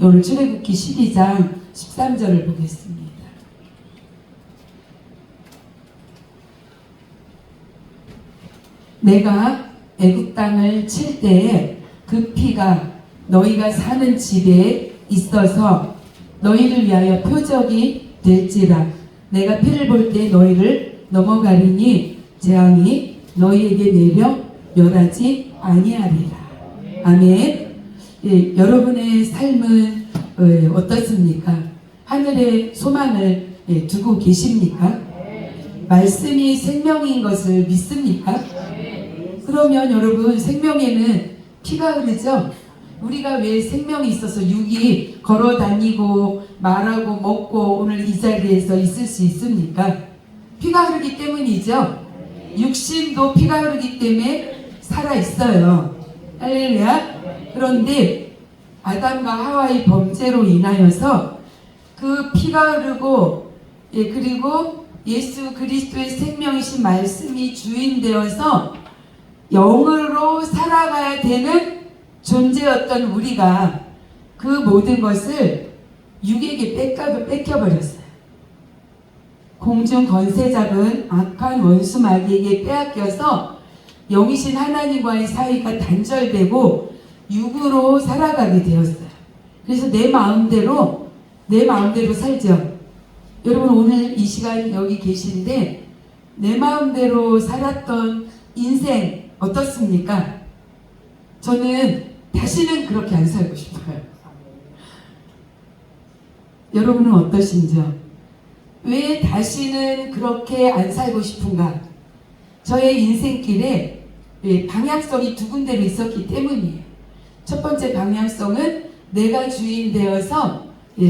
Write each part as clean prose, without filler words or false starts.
오늘 출애굽기 12장 13절을 보겠습니다. 내가 애굽 땅을 칠 때에 그 피가 너희가 사는 집에 있어서 너희를 위하여 표적이 될지라. 내가 피를 볼 때 너희를 넘어가리니 재앙이 너희에게 내려 멸하지 아니하리라. 아멘. 예, 여러분의 삶은 어떻습니까? 하늘에 소망을 두고 계십니까? 말씀이 생명인 것을 믿습니까? 그러면 여러분, 생명에는 피가 흐르죠? 우리가 왜 생명이 있어서 육이 걸어 다니고 말하고 먹고 오늘 이 자리에서 있을 수 있습니까? 피가 흐르기 때문이죠. 육신도 피가 흐르기 때문에 살아있어요. 할렐루야. 그런데 아담과 하와의 범죄로 인하여서 그 피가 흐르고 그리고 예수 그리스도의 생명이신 말씀이 주인되어서 영으로 살아가야 되는 존재였던 우리가 그 모든 것을 육에게 뺏겨버렸어요. 공중 권세 잡은 악한 원수 마귀에게 빼앗겨서 영이신 하나님과의 사이가 단절되고 육으로 살아가게 되었어요. 그래서 내 마음대로 살죠. 여러분, 오늘 이 시간 여기 계신데 내 마음대로 살았던 인생 어떻습니까? 저는 다시는 그렇게 안 살고 싶어요. 여러분은 어떠신지요? 왜 다시는 그렇게 안 살고 싶은가? 저의 인생길에 방향성이 두 군데로 있었기 때문이에요. 첫 번째 방향성은 내가 주인 되어서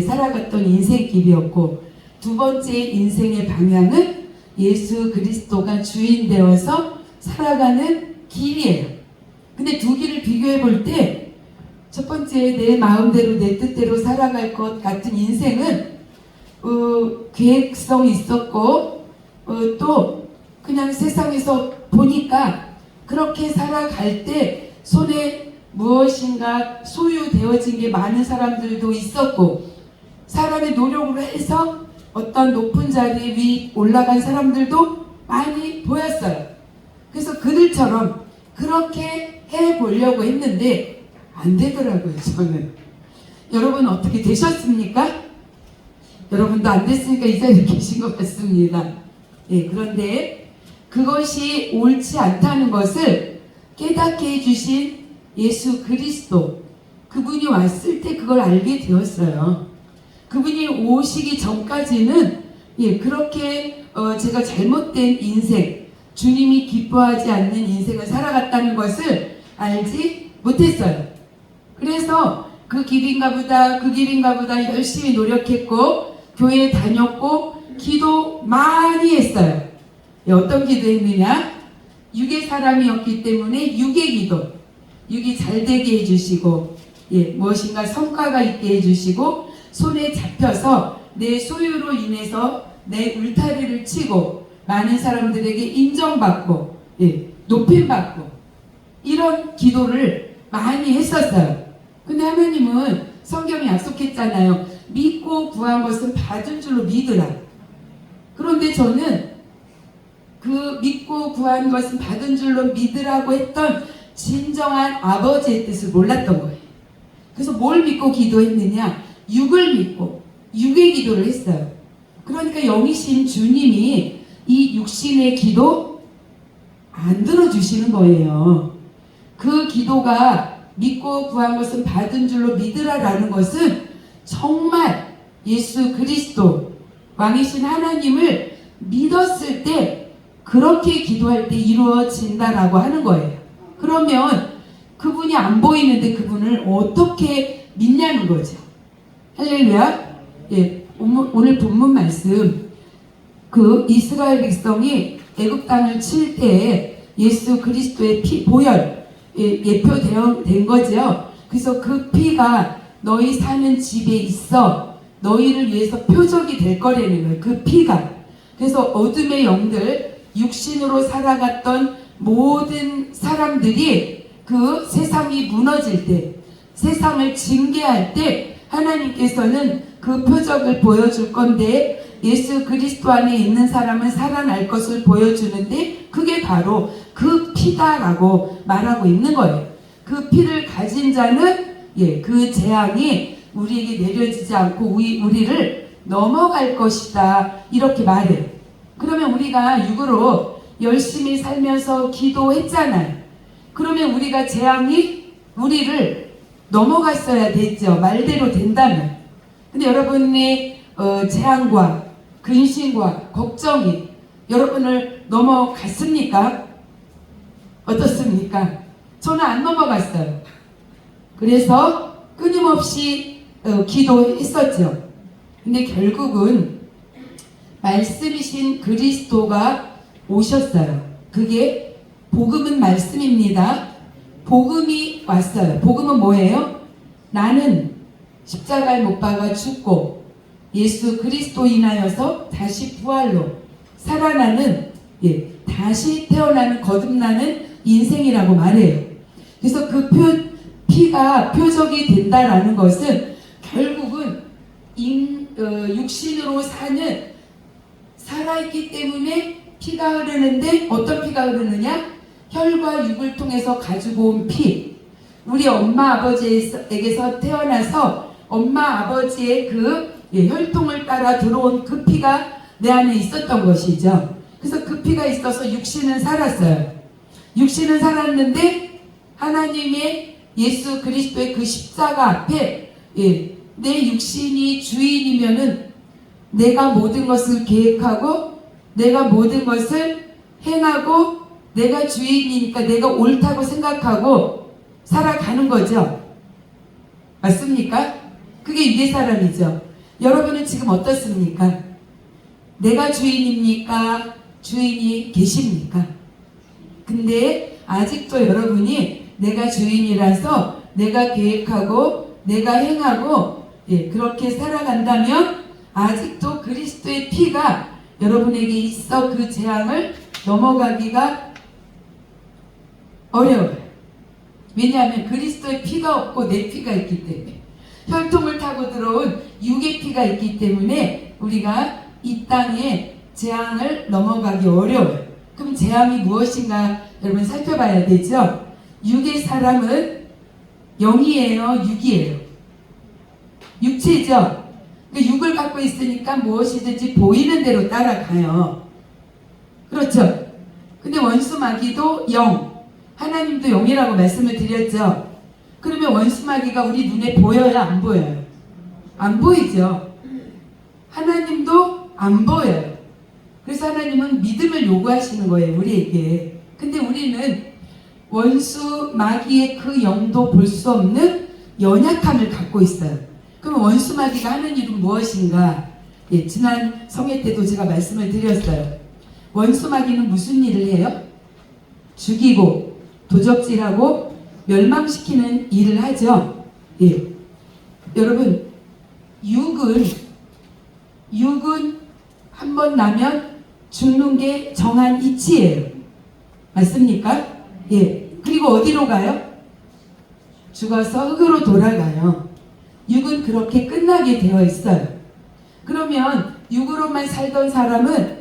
살아갔던 인생길이었고, 두 번째 인생의 방향은 예수 그리스도가 주인 되어서 살아가는 길이에요. 근데 두 길을 비교해 볼 때 첫 번째 내 마음대로 내 뜻대로 살아갈 것 같은 인생은 계획성이 있었고 또 그냥 세상에서 보니까 그렇게 살아갈 때 손에 무엇인가 소유되어진 게 많은 사람들도 있었고, 사람의 노력으로 해서 어떤 높은 자리에 위 올라간 사람들도 많이 보였어요. 그래서 그들처럼 그렇게 해보려고 했는데 안 되더라고요, 저는. 여러분 어떻게 되셨습니까? 여러분도 안 됐으니까 이 자리에 계신 것 같습니다. 그런데 그것이 옳지 않다는 것을 깨닫게 해주신 예수 그리스도, 그분이 왔을 때 그걸 알게 되었어요. 그분이 오시기 전까지는 그렇게 제가 잘못된 인생, 주님이 기뻐하지 않는 인생을 살아갔다는 것을 알지 못했어요. 그래서 그 길인가 보다 열심히 노력했고 교회에 다녔고 기도 많이 했어요. 어떤 기도 했느냐? 육의 사람이었기 때문에 육의 기도, 육이 잘 되게 해주시고 무엇인가 성과가 있게 해주시고, 손에 잡혀서 내 소유로 인해서 내 울타리를 치고 많은 사람들에게 인정받고 높임받고, 이런 기도를 많이 했었어요. 근데 하나님은 성경이 약속했잖아요. 믿고 구한 것은 받은 줄로 믿으라. 그런데 저는 그 믿고 구한 것은 받은 줄로 믿으라고 했던 진정한 아버지의 뜻을 몰랐던 거예요. 그래서 뭘 믿고 기도했느냐? 육을 믿고 육의 기도를 했어요. 그러니까 영이신 주님이 이 육신의 기도 안 들어주시는 거예요. 그 기도가 믿고 구한 것은 받은 줄로 믿으라라는 것은 정말 예수 그리스도 왕이신 하나님을 믿었을 때 그렇게 기도할 때 이루어진다라고 하는 거예요. 그러면 그분이 안 보이는데 그분을 어떻게 믿냐는 거죠. 할렐루야. 오늘 본문 말씀, 그 이스라엘 백성이 애굽 땅을 칠 때에 예수 그리스도의 피 보혈 예표된 거죠. 그래서 그 피가 너희 사는 집에 있어 너희를 위해서 표적이 될 거라는 거예요. 그 피가. 그래서 어둠의 영들, 육신으로 살아갔던 모든 사람들이 그 세상이 무너질 때, 세상을 징계할 때 하나님께서는 그 표적을 보여줄 건데 예수 그리스도 안에 있는 사람은 살아날 것을 보여주는데 그게 바로 그 피다라고 말하고 있는 거예요. 그 피를 가진 자는 그 재앙이 우리에게 내려지지 않고 우리를 넘어갈 것이다 이렇게 말해요. 그러면 우리가 육으로 열심히 살면서 기도했잖아요. 그러면 우리가 재앙이 우리를 넘어갔어야 됐죠. 말대로 된다면. 근데 여러분의 재앙과 근심과 걱정이 여러분을 넘어갔습니까? 어떻습니까? 저는 안 넘어갔어요. 그래서 끊임없이 기도했었죠. 근데 결국은 말씀이신 그리스도가 오셨어요. 그게 복음은 말씀입니다. 복음이 왔어요. 복음은 뭐예요? 나는 십자가에 못 박아 죽고 예수 그리스도 인하여서 다시 부활로 살아나는 다시 태어나는 거듭나는 인생이라고 말해요. 그래서 그 피가 표적이 된다라는 것은 결국은 육신으로 살아있기 때문에 피가 흐르는데 어떤 피가 흐르느냐? 혈과 육을 통해서 가지고 온 피. 우리 엄마 아버지에게서 태어나서 엄마 아버지의 그 혈통을 따라 들어온 그 피가 내 안에 있었던 것이죠. 그래서 그 피가 있어서 육신은 살았어요. 육신은 살았는데 하나님의 예수 그리스도의 그 십자가 앞에 내 육신이 주인이면은 내가 모든 것을 계획하고 내가 모든 것을 행하고 내가 주인이니까 내가 옳다고 생각하고 살아가는 거죠. 맞습니까? 그게 유대 사람이죠. 여러분은 지금 어떻습니까? 내가 주인입니까? 주인이 계십니까? 근데 아직도 여러분이 내가 주인이라서 내가 계획하고 내가 행하고 그렇게 살아간다면 아직도 그리스도의 피가 여러분에게 있어 그 재앙을 넘어가기가 어려워요. 왜냐하면 그리스도의 피가 없고 내 피가 있기 때문에 혈통을 타고 들어온 육의 피가 있기 때문에 우리가 이 땅에 재앙을 넘어가기 어려워요. 그럼 재앙이 무엇인가 여러분 살펴봐야 되죠. 육의 사람은 영이에요, 육이에요. 육체죠. 그러니까 육을 갖고 있으니까 무엇이든지 보이는 대로 따라가요. 그렇죠. 근데 원수 마귀도 영, 하나님도 영이라고 말씀을 드렸죠. 그러면 원수 마귀가 우리 눈에 보여요, 안 보여요? 안 보이죠. 하나님도 안 보여요. 그래서 하나님은 믿음을 요구하시는 거예요, 우리에게. 근데 우리는 원수 마귀의 그 영도 볼 수 없는 연약함을 갖고 있어요. 그럼 원수 마귀가 하는 일은 무엇인가? 지난 성회 때도 제가 말씀을 드렸어요. 원수 마귀는 무슨 일을 해요? 죽이고 도적질하고 멸망시키는 일을 하죠. 여러분, 육은 한 번 나면 죽는 게 정한 이치예요. 맞습니까? 그리고 어디로 가요? 죽어서 흙으로 돌아가요. 육은 그렇게 끝나게 되어 있어요. 그러면 육으로만 살던 사람은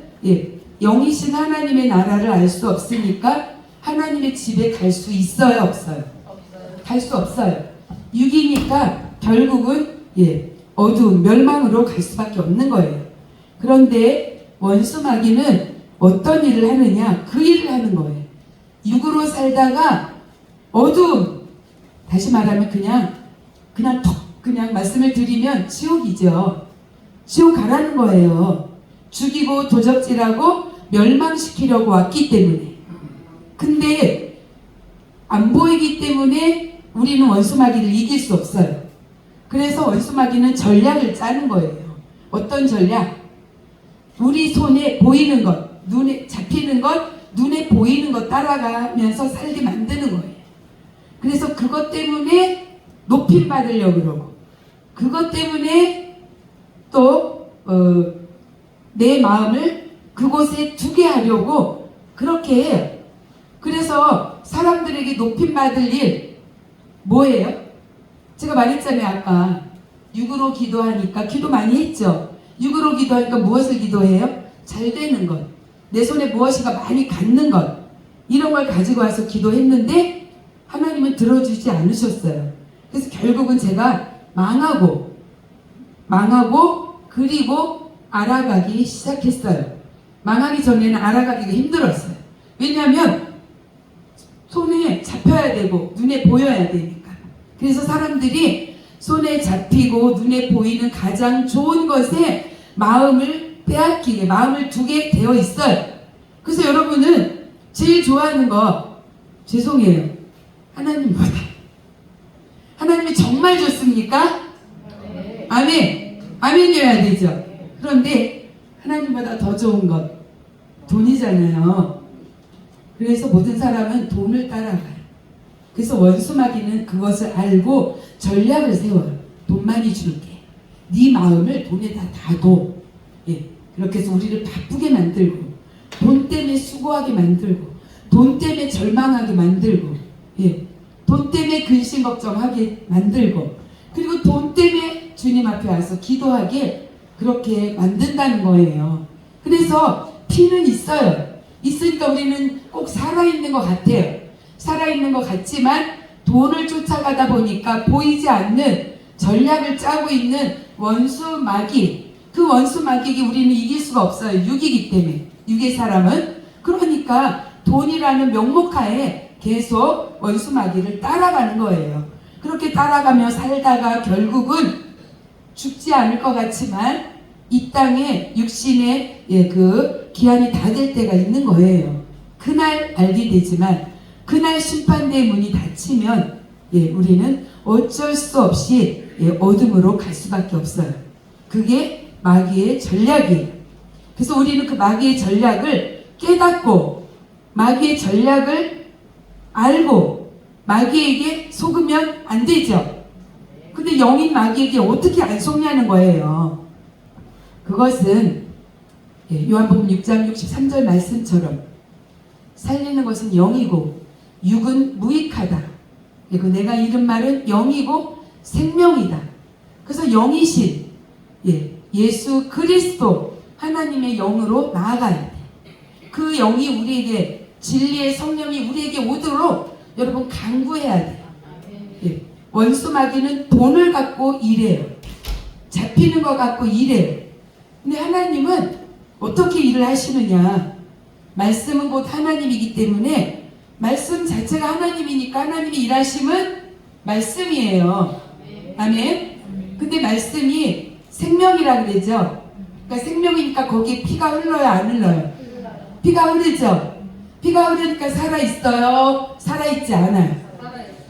영이신 하나님의 나라를 알 수 없으니까 하나님의 집에 갈 수 있어요, 없어요? 갈 수 없어요. 육이니까 결국은 어두운 멸망으로 갈 수밖에 없는 거예요. 그런데 원수 마귀는 어떤 일을 하느냐? 그 일을 하는 거예요. 육으로 살다가 어두움, 다시 말하면 그냥 말씀을 드리면 지옥이죠. 지옥 가라는 거예요. 죽이고 도적질하고 멸망시키려고 왔기 때문에. 근데 안 보이기 때문에 우리는 원수 마귀를 이길 수 없어요. 그래서 원수 마귀는 전략을 짜는 거예요. 어떤 전략? 우리 손에 보이는 것, 눈에 잡히는 것, 눈에 보이는 것 따라가면서 살게 만드는 거예요. 그래서 그것 때문에 높임 받으려고 그러고, 그것 때문에 또 내 마음을 그곳에 두게 하려고 그렇게 해요. 그래서 사람들에게 높임 받을 일 뭐예요? 제가 말했잖아요, 아까. 육으로 기도하니까 기도 많이 했죠. 육으로 기도하니까 무엇을 기도해요? 잘 되는 것, 내 손에 무엇인가 많이 갖는 것, 이런 걸 가지고 와서 기도했는데 하나님은 들어주지 않으셨어요. 그래서 결국은 제가 망하고 그리고 알아가기 시작했어요. 망하기 전에는 알아가기가 힘들었어요. 왜냐하면 손에 잡혀야 되고 눈에 보여야 되니까. 그래서 사람들이 손에 잡히고 눈에 보이는 가장 좋은 것에 마음을 빼앗기게, 마음을 두게 되어 있어요. 그래서 여러분은 제일 좋아하는 거, 죄송해요, 하나님보다. 하나님이 정말 좋습니까? 아멘. 아멘이어야 되죠. 그런데 하나님보다 더 좋은 것, 돈이잖아요. 그래서 모든 사람은 돈을 따라가요. 그래서 원수마귀는 그것을 알고 전략을 세워요. 돈 많이 줄게. 네 마음을 돈에다 놔둬. 예, 그렇게 해서 우리를 바쁘게 만들고, 돈 때문에 수고하게 만들고, 돈 때문에 절망하게 만들고, 예, 돈 때문에 근심 걱정하게 만들고, 그리고 돈 때문에 주님 앞에 와서 기도하게 그렇게 만든다는 거예요. 그래서 피는 있어요. 있으니까 우리는 꼭 살아있는 것 같아요. 살아있는 것 같지만 돈을 쫓아가다 보니까 보이지 않는 전략을 짜고 있는 원수 마귀, 그 원수 마귀에게 우리는 이길 수가 없어요. 육이기 때문에. 육의 사람은. 그러니까 돈이라는 명목하에 계속 원수 마귀를 따라가는 거예요. 그렇게 따라가며 살다가 결국은 죽지 않을 것 같지만 이 땅에 육신의 그 기한이 다 될 때가 있는 거예요. 그날 알게 되지만 그날 심판대의 문이 닫히면 우리는 어쩔 수 없이 어둠으로 갈 수밖에 없어요. 그게 마귀의 전략이에요. 그래서 우리는 그 마귀의 전략을 깨닫고 마귀의 전략을 알고 마귀에게 속으면 안 되죠. 근데 영인 마귀에게 어떻게 안 속냐는 거예요. 그것은 요한복음 6장 63절 말씀처럼 살리는 것은 영이고 육은 무익하다. 그리고 내가 이른 말은 영이고 생명이다. 그래서 영이신 예수 그리스도 하나님의 영으로 나아가야 돼. 그 영이 우리에게, 진리의 성령이 우리에게 오도록 여러분 간구해야 돼요. 원수 마귀는 돈을 갖고 일해요. 잡히는 것 갖고 일해요. 근데 하나님은 어떻게 일을 하시느냐? 말씀은 곧 하나님이기 때문에 말씀 자체가 하나님이니까 하나님이 일하심은 말씀이에요. 아멘. 근데 말씀이 생명이라 그러죠. 그러니까 생명이니까 거기에 피가 흘러요, 안 흘러요? 피가 흐르죠. 피가 흐르니까 살아있어요, 살아있지 않아요?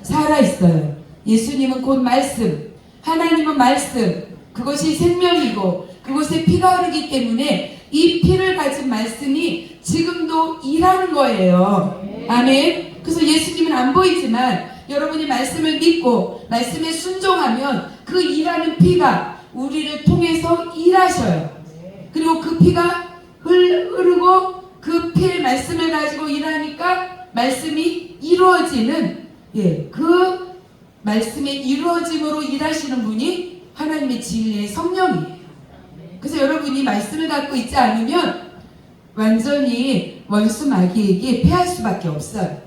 살아있어요. 예수님은 곧 말씀, 하나님은 말씀, 그것이 생명이고 그곳에 피가 흐르기 때문에 이 피를 가진 말씀이 지금도 일하는 거예요. 아멘. 그래서 예수님은 안 보이지만 여러분이 말씀을 믿고 말씀에 순종하면 그 일하는 피가 우리를 통해서 일하셔요. 그리고 그 피가 흐르고 그 피의 말씀을 가지고 일하니까 말씀이 이루어지는, 그 말씀의 이루어짐으로 일하시는 분이 하나님의 진리의 성령이에요. 그래서 여러분이 말씀을 갖고 있지 않으면 완전히 원수 마귀에게 패할 수밖에 없어요.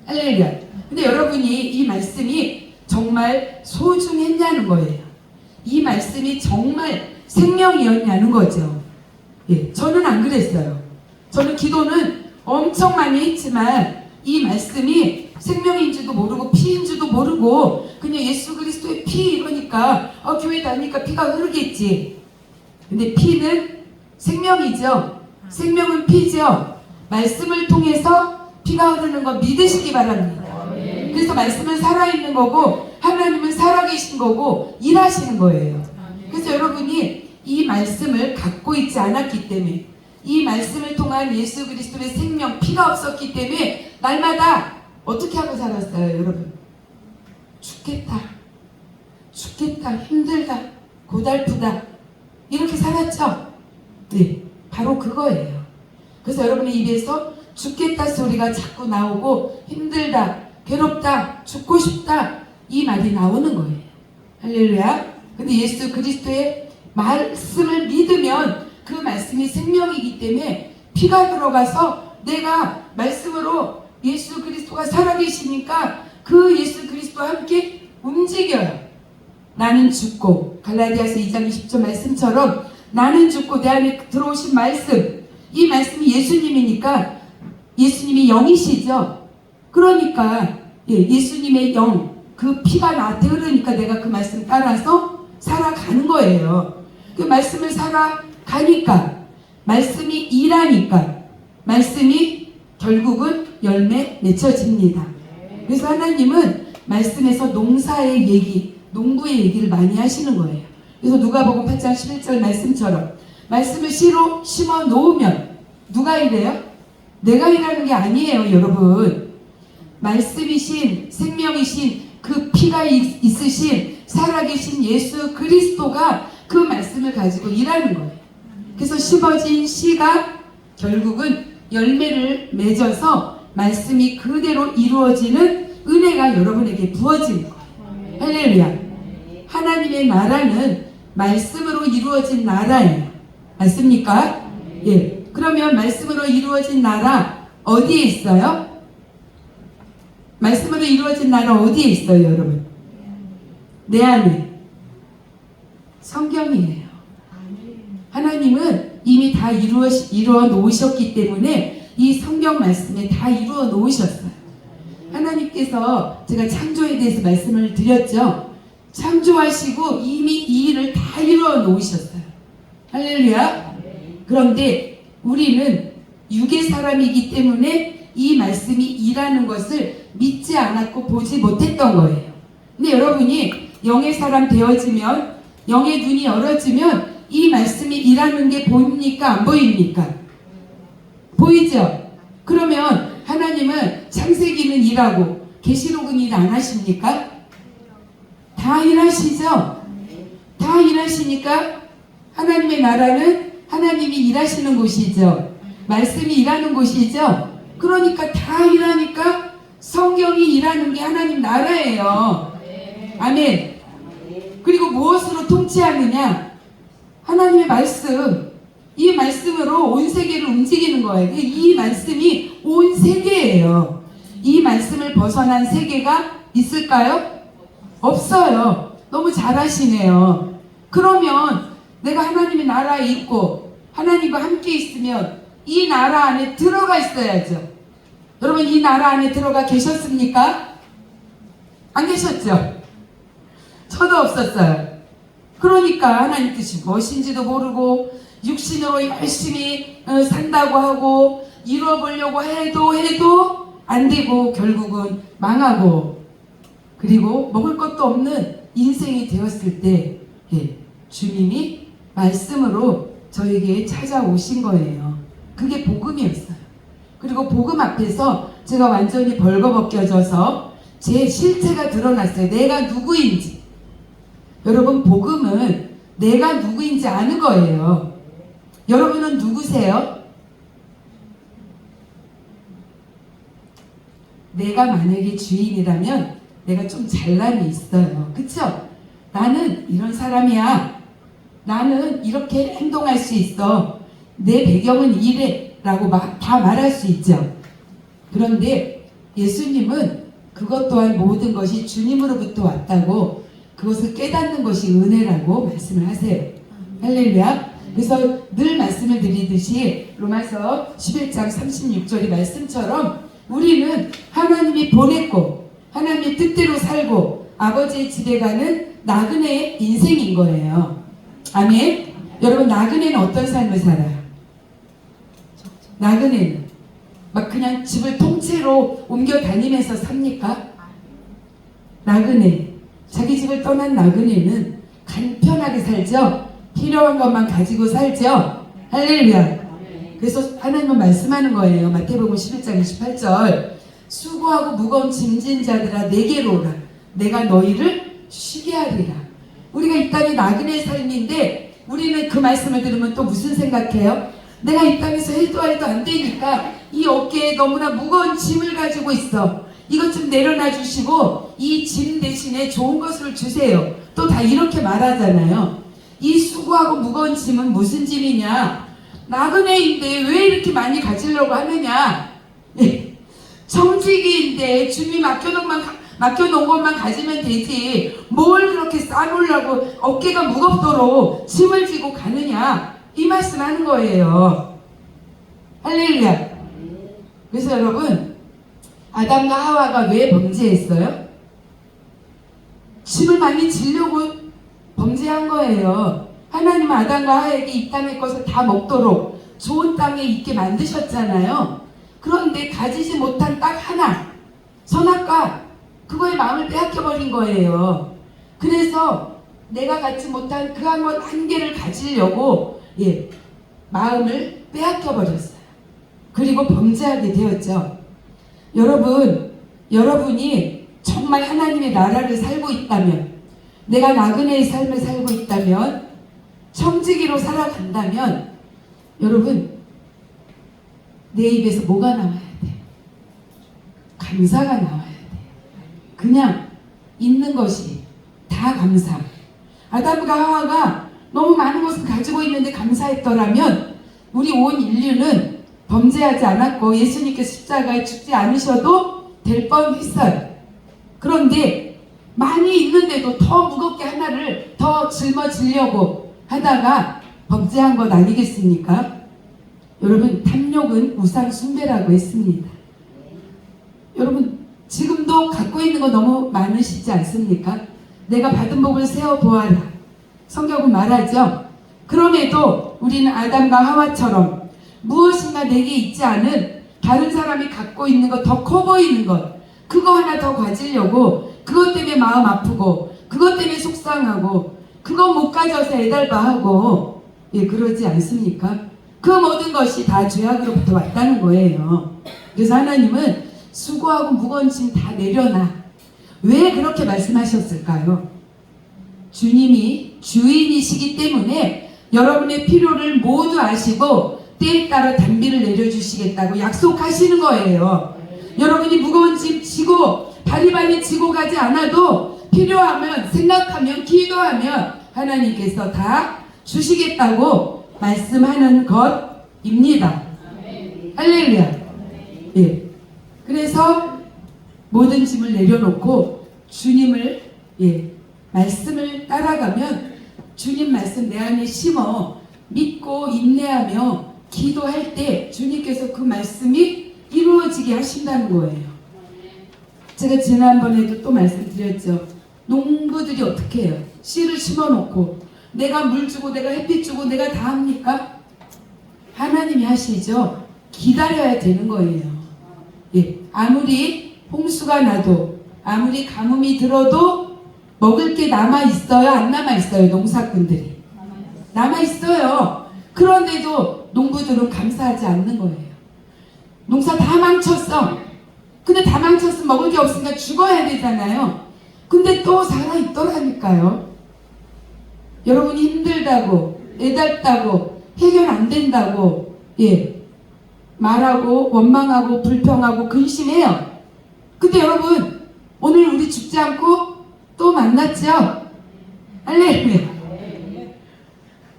할렐루야. 근데 여러분이 이 말씀이 정말 소중했냐는 거예요. 이 말씀이 정말 생명이었냐는 거죠. 저는 안 그랬어요. 저는 기도는 엄청 많이 했지만 이 말씀이 생명인지도 모르고 피인지도 모르고 그냥 예수 그리스도의 피 이러니까 교회 다니니까 피가 흐르겠지. 근데 피는 생명이죠. 생명은 피죠. 말씀을 통해서 피가 흐르는 거 믿으시기 바랍니다. 그래서 말씀은 살아있는 거고 하나님은 살아계신 거고 일하시는 거예요. 그래서 여러분이 이 말씀을 갖고 있지 않았기 때문에, 이 말씀을 통한 예수 그리스도의 생명, 피가 없었기 때문에 날마다 어떻게 하고 살았어요, 여러분? 죽겠다, 힘들다, 고달프다, 이렇게 살았죠? 네, 바로 그거예요. 그래서 여러분의 입에서 죽겠다 소리가 자꾸 나오고 힘들다, 괴롭다, 죽고 싶다 이 말이 나오는 거예요. 할렐루야. 근데 예수 그리스도의 말씀을 믿으면 그 말씀이 생명이기 때문에 피가 들어가서 내가 말씀으로 예수 그리스도가 살아계시니까 그 예수 그리스도와 함께 움직여요. 나는 죽고, 갈라디아서 2장 20절 말씀처럼 나는 죽고 내 안에 들어오신 말씀, 이 말씀이 예수님이니까 예수님이 영이시죠. 그러니까 예수님의 영, 그 피가 나한테 흐르니까 내가 그 말씀 따라서 살아가는 거예요. 그 말씀을 살아가니까, 말씀이 일하니까 말씀이 결국은 열매 맺혀집니다. 그래서 하나님은 말씀에서 농사의 얘기, 농부의 얘기를 많이 하시는 거예요. 그래서 누가복음 8장 11절 말씀처럼 말씀을 씨로 심어 놓으면 누가 일해요? 내가 일하는 게 아니에요, 여러분. 말씀이신, 생명이신, 그 피가 있으신 살아계신 예수 그리스도가 그 말씀을 가지고 일하는 거예요. 그래서 심어진 씨가 결국은 열매를 맺어서 말씀이 그대로 이루어지는 은혜가 여러분에게 부어지는 거예요. 할렐루야. 하나님의 나라는 말씀으로 이루어진 나라예요. 맞습니까? 예. 그러면 말씀으로 이루어진 나라 어디에 있어요? 말씀으로 이루어진 나라 어디에 있어요, 여러분? 내 안에. 성경이에요. 하나님은 이미 다 이루어 놓으셨기 때문에 이 성경 말씀에 다 이루어 놓으셨어요. 하나님께서 제가 창조에 대해서 말씀을 드렸죠. 창조하시고 이미 이 일을 다 이루어 놓으셨어요. 할렐루야. 그런데 우리는 육의 사람이기 때문에 이 말씀이 일하는 것을 믿지 않았고 보지 못했던 거예요. 근데 여러분이 영의 사람 되어지면, 영의 눈이 열어지면 이 말씀이 일하는 게 보입니까? 안 보입니까? 보이죠? 그러면 하나님은 창세기는 일하고 계시록은 일 안 하십니까? 다 일하시죠? 다 일하시니까 하나님의 나라는 하나님이 일하시는 곳이죠. 말씀이 일하는 곳이죠. 그러니까 다 일하니까 성경이 일하는 게 하나님 나라예요. 아멘. 그리고 무엇으로 통치하느냐? 하나님의 말씀. 이 말씀으로 온 세계를 움직이는 거예요. 이 말씀이 온 세계예요. 이 말씀을 벗어난 세계가 있을까요? 없어요. 너무 잘하시네요. 그러면 내가 하나님의 나라에 있고 하나님과 함께 있으면 이 나라 안에 들어가 있어야죠. 여러분, 이 나라 안에 들어가 계셨습니까? 안 계셨죠? 저도 없었어요. 그러니까 하나님 뜻이 무엇인지도 모르고 육신으로 열심히 산다고 하고 이루어보려고 해도 안 되고 결국은 망하고, 그리고 먹을 것도 없는 인생이 되었을 때 주님이 말씀으로 저에게 찾아오신 거예요. 그게 복음이었어요. 그리고 복음 앞에서 제가 완전히 벌거벗겨져서 제 실체가 드러났어요. 내가 누구인지. 여러분, 복음은 내가 누구인지 아는 거예요. 여러분은 누구세요? 내가 만약에 주인이라면 내가 좀 잘남이 있어요. 그쵸? 나는 이런 사람이야. 나는 이렇게 행동할 수 있어. 내 배경은 이래 라고 다 말할 수 있죠. 그런데 예수님은 그것 또한 모든 것이 주님으로부터 왔다고, 그것을 깨닫는 것이 은혜라고 말씀을 하세요. 할렐루야. 그래서 늘 말씀을 드리듯이 로마서 11장 36절의 말씀처럼 우리는 하나님이 보냈고 하나님의 뜻대로 살고 아버지의 집에 가는 나그네의 인생인 거예요. 아멘. 여러분, 나그네는 어떤 삶을 살아요? 나그네는 막 그냥 집을 통째로 옮겨 다니면서 삽니까? 나그네, 자기 집을 떠난 나그네는 간편하게 살죠. 필요한 것만 가지고 살죠. 할렐루야. 그래서 하나님은 말씀하는 거예요. 마태복음 11장 28절, 수고하고 무거운 짐진 자들아 내게로 오라. 내가 너희를 쉬게 하리라. 우리가 이 땅에 나그네의 삶인데 우리는 그 말씀을 들으면 또 무슨 생각해요? 내가 이 땅에서 해도 안 되니까 이 어깨에 너무나 무거운 짐을 가지고 있어. 이것 좀 내려놔 주시고 이 짐 대신에 좋은 것을 주세요. 또 다 이렇게 말하잖아요. 이 수고하고 무거운 짐은 무슨 짐이냐? 나그네인데 왜 이렇게 많이 가지려고 하느냐? 청지기인데 주님이 맡겨놓은 것만 가지면 되지 뭘 그렇게 싸놓으려고 어깨가 무겁도록 짐을 지고 가느냐? 이 말씀 하는 거예요. 할렐루야. 그래서 여러분, 아담과 하와가 왜 범죄했어요? 짐을 많이 지려고 범죄한 거예요. 하나님은 아담과 하와에게 이 땅의 것을 다 먹도록 좋은 땅에 있게 만드셨잖아요. 그런데 가지지 못한 딱 하나, 선악과, 그거에 마음을 빼앗겨버린 거예요. 그래서 내가 갖지 못한 그 한 개를 가지려고 마음을 빼앗겨버렸어요. 그리고 범죄하게 되었죠. 여러분이 정말 하나님의 나라를 살고 있다면, 내가 나그네의 삶을 살고 있다면, 청지기로 살아간다면, 여러분, 내 입에서 뭐가 나와야 돼? 감사가 나와야 돼. 그냥 있는 것이 다 감사. 아담과 하와가 너무 많은 것을 가지고 있는데 감사했더라면 우리 온 인류는 범죄하지 않았고 예수님께서 십자가에 죽지 않으셔도 될 뻔했어요. 그런데 많이 있는데도 더 무겁게 하나를 더 짊어지려고 하다가 범죄한 것 아니겠습니까? 여러분, 탐욕은 우상 숭배라고 했습니다. 여러분, 지금도 갖고 있는 거 너무 많으시지 않습니까? 내가 받은 복을 세어보아라. 성경은 말하죠. 그럼에도 우리는 아담과 하와처럼 무엇인가 내게 있지 않은 다른 사람이 갖고 있는 것, 더 커 보이는 것, 그거 하나 더 가지려고 그것 때문에 마음 아프고 그것 때문에 속상하고 그거 못 가져서 애달바하고 그러지 않습니까? 그 모든 것이 다 죄악으로부터 왔다는 거예요. 그래서 하나님은 수고하고 무거운 짐 다 내려놔. 왜 그렇게 말씀하셨을까요? 주님이 주인이시기 때문에 여러분의 필요를 모두 아시고 때에 따라 단비를 내려주시겠다고 약속하시는 거예요. 여러분이 무거운 짐 지고 바리바리 지고 가지 않아도 필요하면, 생각하면, 기도하면 하나님께서 다 주시겠다고 말씀하는 것입니다. 할렐루야. 그래서 모든 짐을 내려놓고 주님을 말씀을 따라가면 주님 말씀 내 안에 심어 믿고 인내하며 기도할 때 주님께서 그 말씀이 이루어지게 하신다는 거예요. 제가 지난번에도 또 말씀드렸죠. 농부들이 어떻게 해요? 씨를 심어놓고 내가 물 주고 내가 햇빛 주고 내가 다 합니까? 하나님이 하시죠. 기다려야 되는 거예요. 아무리 홍수가 나도 아무리 가뭄이 들어도 먹을 게 남아있어요? 안 남아있어요? 농사꾼들이 남아있어요. 그런데도 농부들은 감사하지 않는 거예요. 농사 다 망쳤어. 근데 다 망쳤으면 먹을 게 없으니까 죽어야 되잖아요. 근데 또 살아있더라니까요. 여러분이 힘들다고 애달다고 해결 안 된다고 말하고 원망하고 불평하고 근심해요. 근데 여러분, 오늘 우리 죽지 않고 또 만났죠? 할렐루야.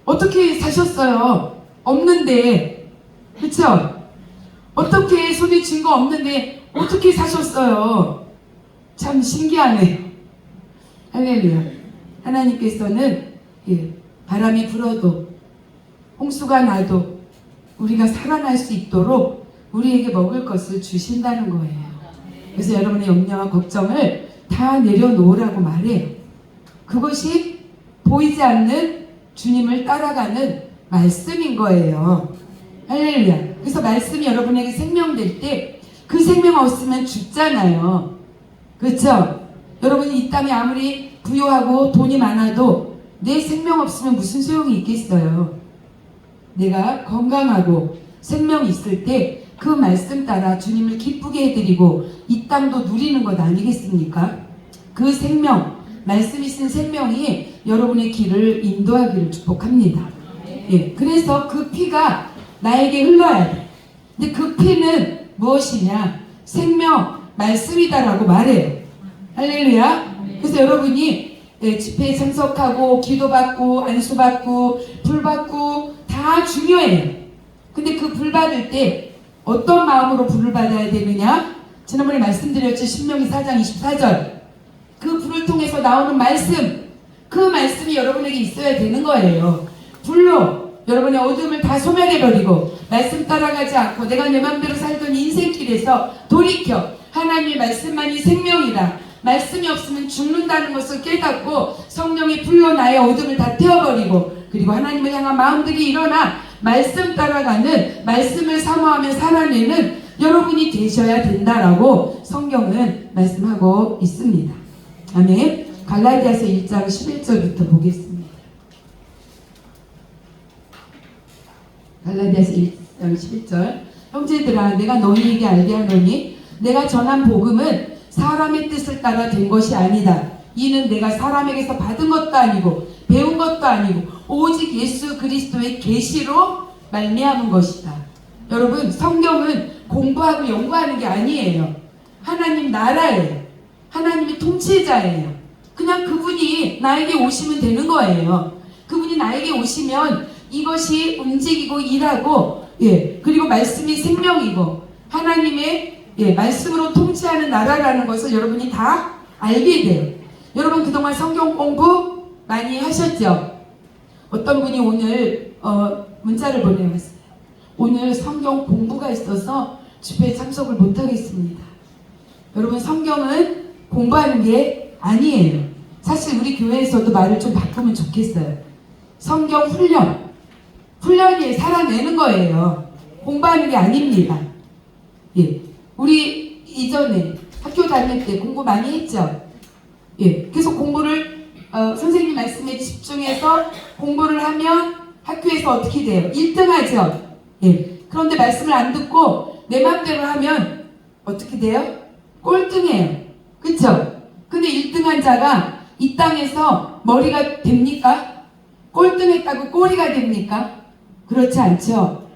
어떻게 사셨어요? 없는데, 그쵸? 어떻게 손에 쥔 거 없는데 어떻게 사셨어요? 참 신기하네요. 할렐루야. 하나님께서는 바람이 불어도 홍수가 나도 우리가 살아날 수 있도록 우리에게 먹을 것을 주신다는 거예요. 그래서 여러분의 염려와 걱정을 다 내려놓으라고 말해요. 그것이 보이지 않는 주님을 따라가는 말씀인 거예요. 할렐루야. 그래서 말씀이 여러분에게 생명될 때 그 생명 없으면 죽잖아요. 그렇죠? 여러분이 이 땅에 아무리 부유하고 돈이 많아도 내 생명 없으면 무슨 소용이 있겠어요? 내가 건강하고 생명이 있을 때 그 말씀 따라 주님을 기쁘게 해드리고 이 땅도 누리는 것 아니겠습니까? 그 생명, 말씀이 쓴 생명이 여러분의 길을 인도하기를 축복합니다. 그래서 그 피가 나에게 흘러야 돼. 근데 그 피는 무엇이냐? 생명, 말씀이다라고 말해요. 할렐루야. 그래서 여러분이 집회에 참석하고 기도받고 안수받고 불받고 다 중요해요. 근데 그 불받을 때 어떤 마음으로 불을 받아야 되느냐? 지난번에 말씀드렸죠. 신명기 4장 24절. 그 불을 통해서 나오는 말씀, 그 말씀이 여러분에게 있어야 되는 거예요. 불로 여러분의 어둠을 다 소멸해버리고 말씀 따라가지 않고 내가 내 맘대로 살던 인생길에서 돌이켜 하나님의 말씀만이 생명이다. 말씀이 없으면 죽는다는 것을 깨닫고 성령의 불로 나의 어둠을 다 태워버리고 그리고 하나님을 향한 마음들이 일어나 말씀 따라가는, 말씀을 사모하며 살아내는 여러분이 되셔야 된다라고 성경은 말씀하고 있습니다. 아멘. 갈라디아서 1장 11절부터 보겠습니다. 갈라디아서 1장 11절. 형제들아, 내가 너희에게 알게 하노니 내가 전한 복음은 사람의 뜻을 따라 된 것이 아니다. 이는 내가 사람에게서 받은 것도 아니고 배운 것도 아니고 오직 예수 그리스도의 계시로 말미암은 것이다. 여러분, 성경은 공부하고 연구하는 게 아니에요. 하나님 나라예요. 하나님이 통치자예요. 그냥 그분이 나에게 오시면 되는 거예요. 그분이 나에게 오시면 이것이 움직이고 일하고, 그리고 말씀이 생명이고 하나님의 말씀으로 통치하는 나라라는 것을 여러분이 다 알게 돼요. 여러분 그동안 성경 공부 많이 하셨죠? 어떤 분이 오늘 문자를 보내왔어요. 오늘 성경 공부가 있어서 집회에 참석을 못하겠습니다. 여러분, 성경은 공부하는 게 아니에요. 사실 우리 교회에서도 말을 좀 바꾸면 좋겠어요. 성경 훈련이 살아내는 거예요. 공부하는 게 아닙니다. 우리 이전에 학교 다닐 때 공부 많이 했죠. 계속 공부를 선생님 말씀에 집중해서 공부를 하면 학교에서 어떻게 돼요? 1등 하죠. 그런데 말씀을 안 듣고 내 맘대로 하면 어떻게 돼요? 꼴등해요. 그쵸? 근데 1등한 자가 이 땅에서 머리가 됩니까? 꼴등했다고 꼬리가 됩니까? 그렇지 않죠.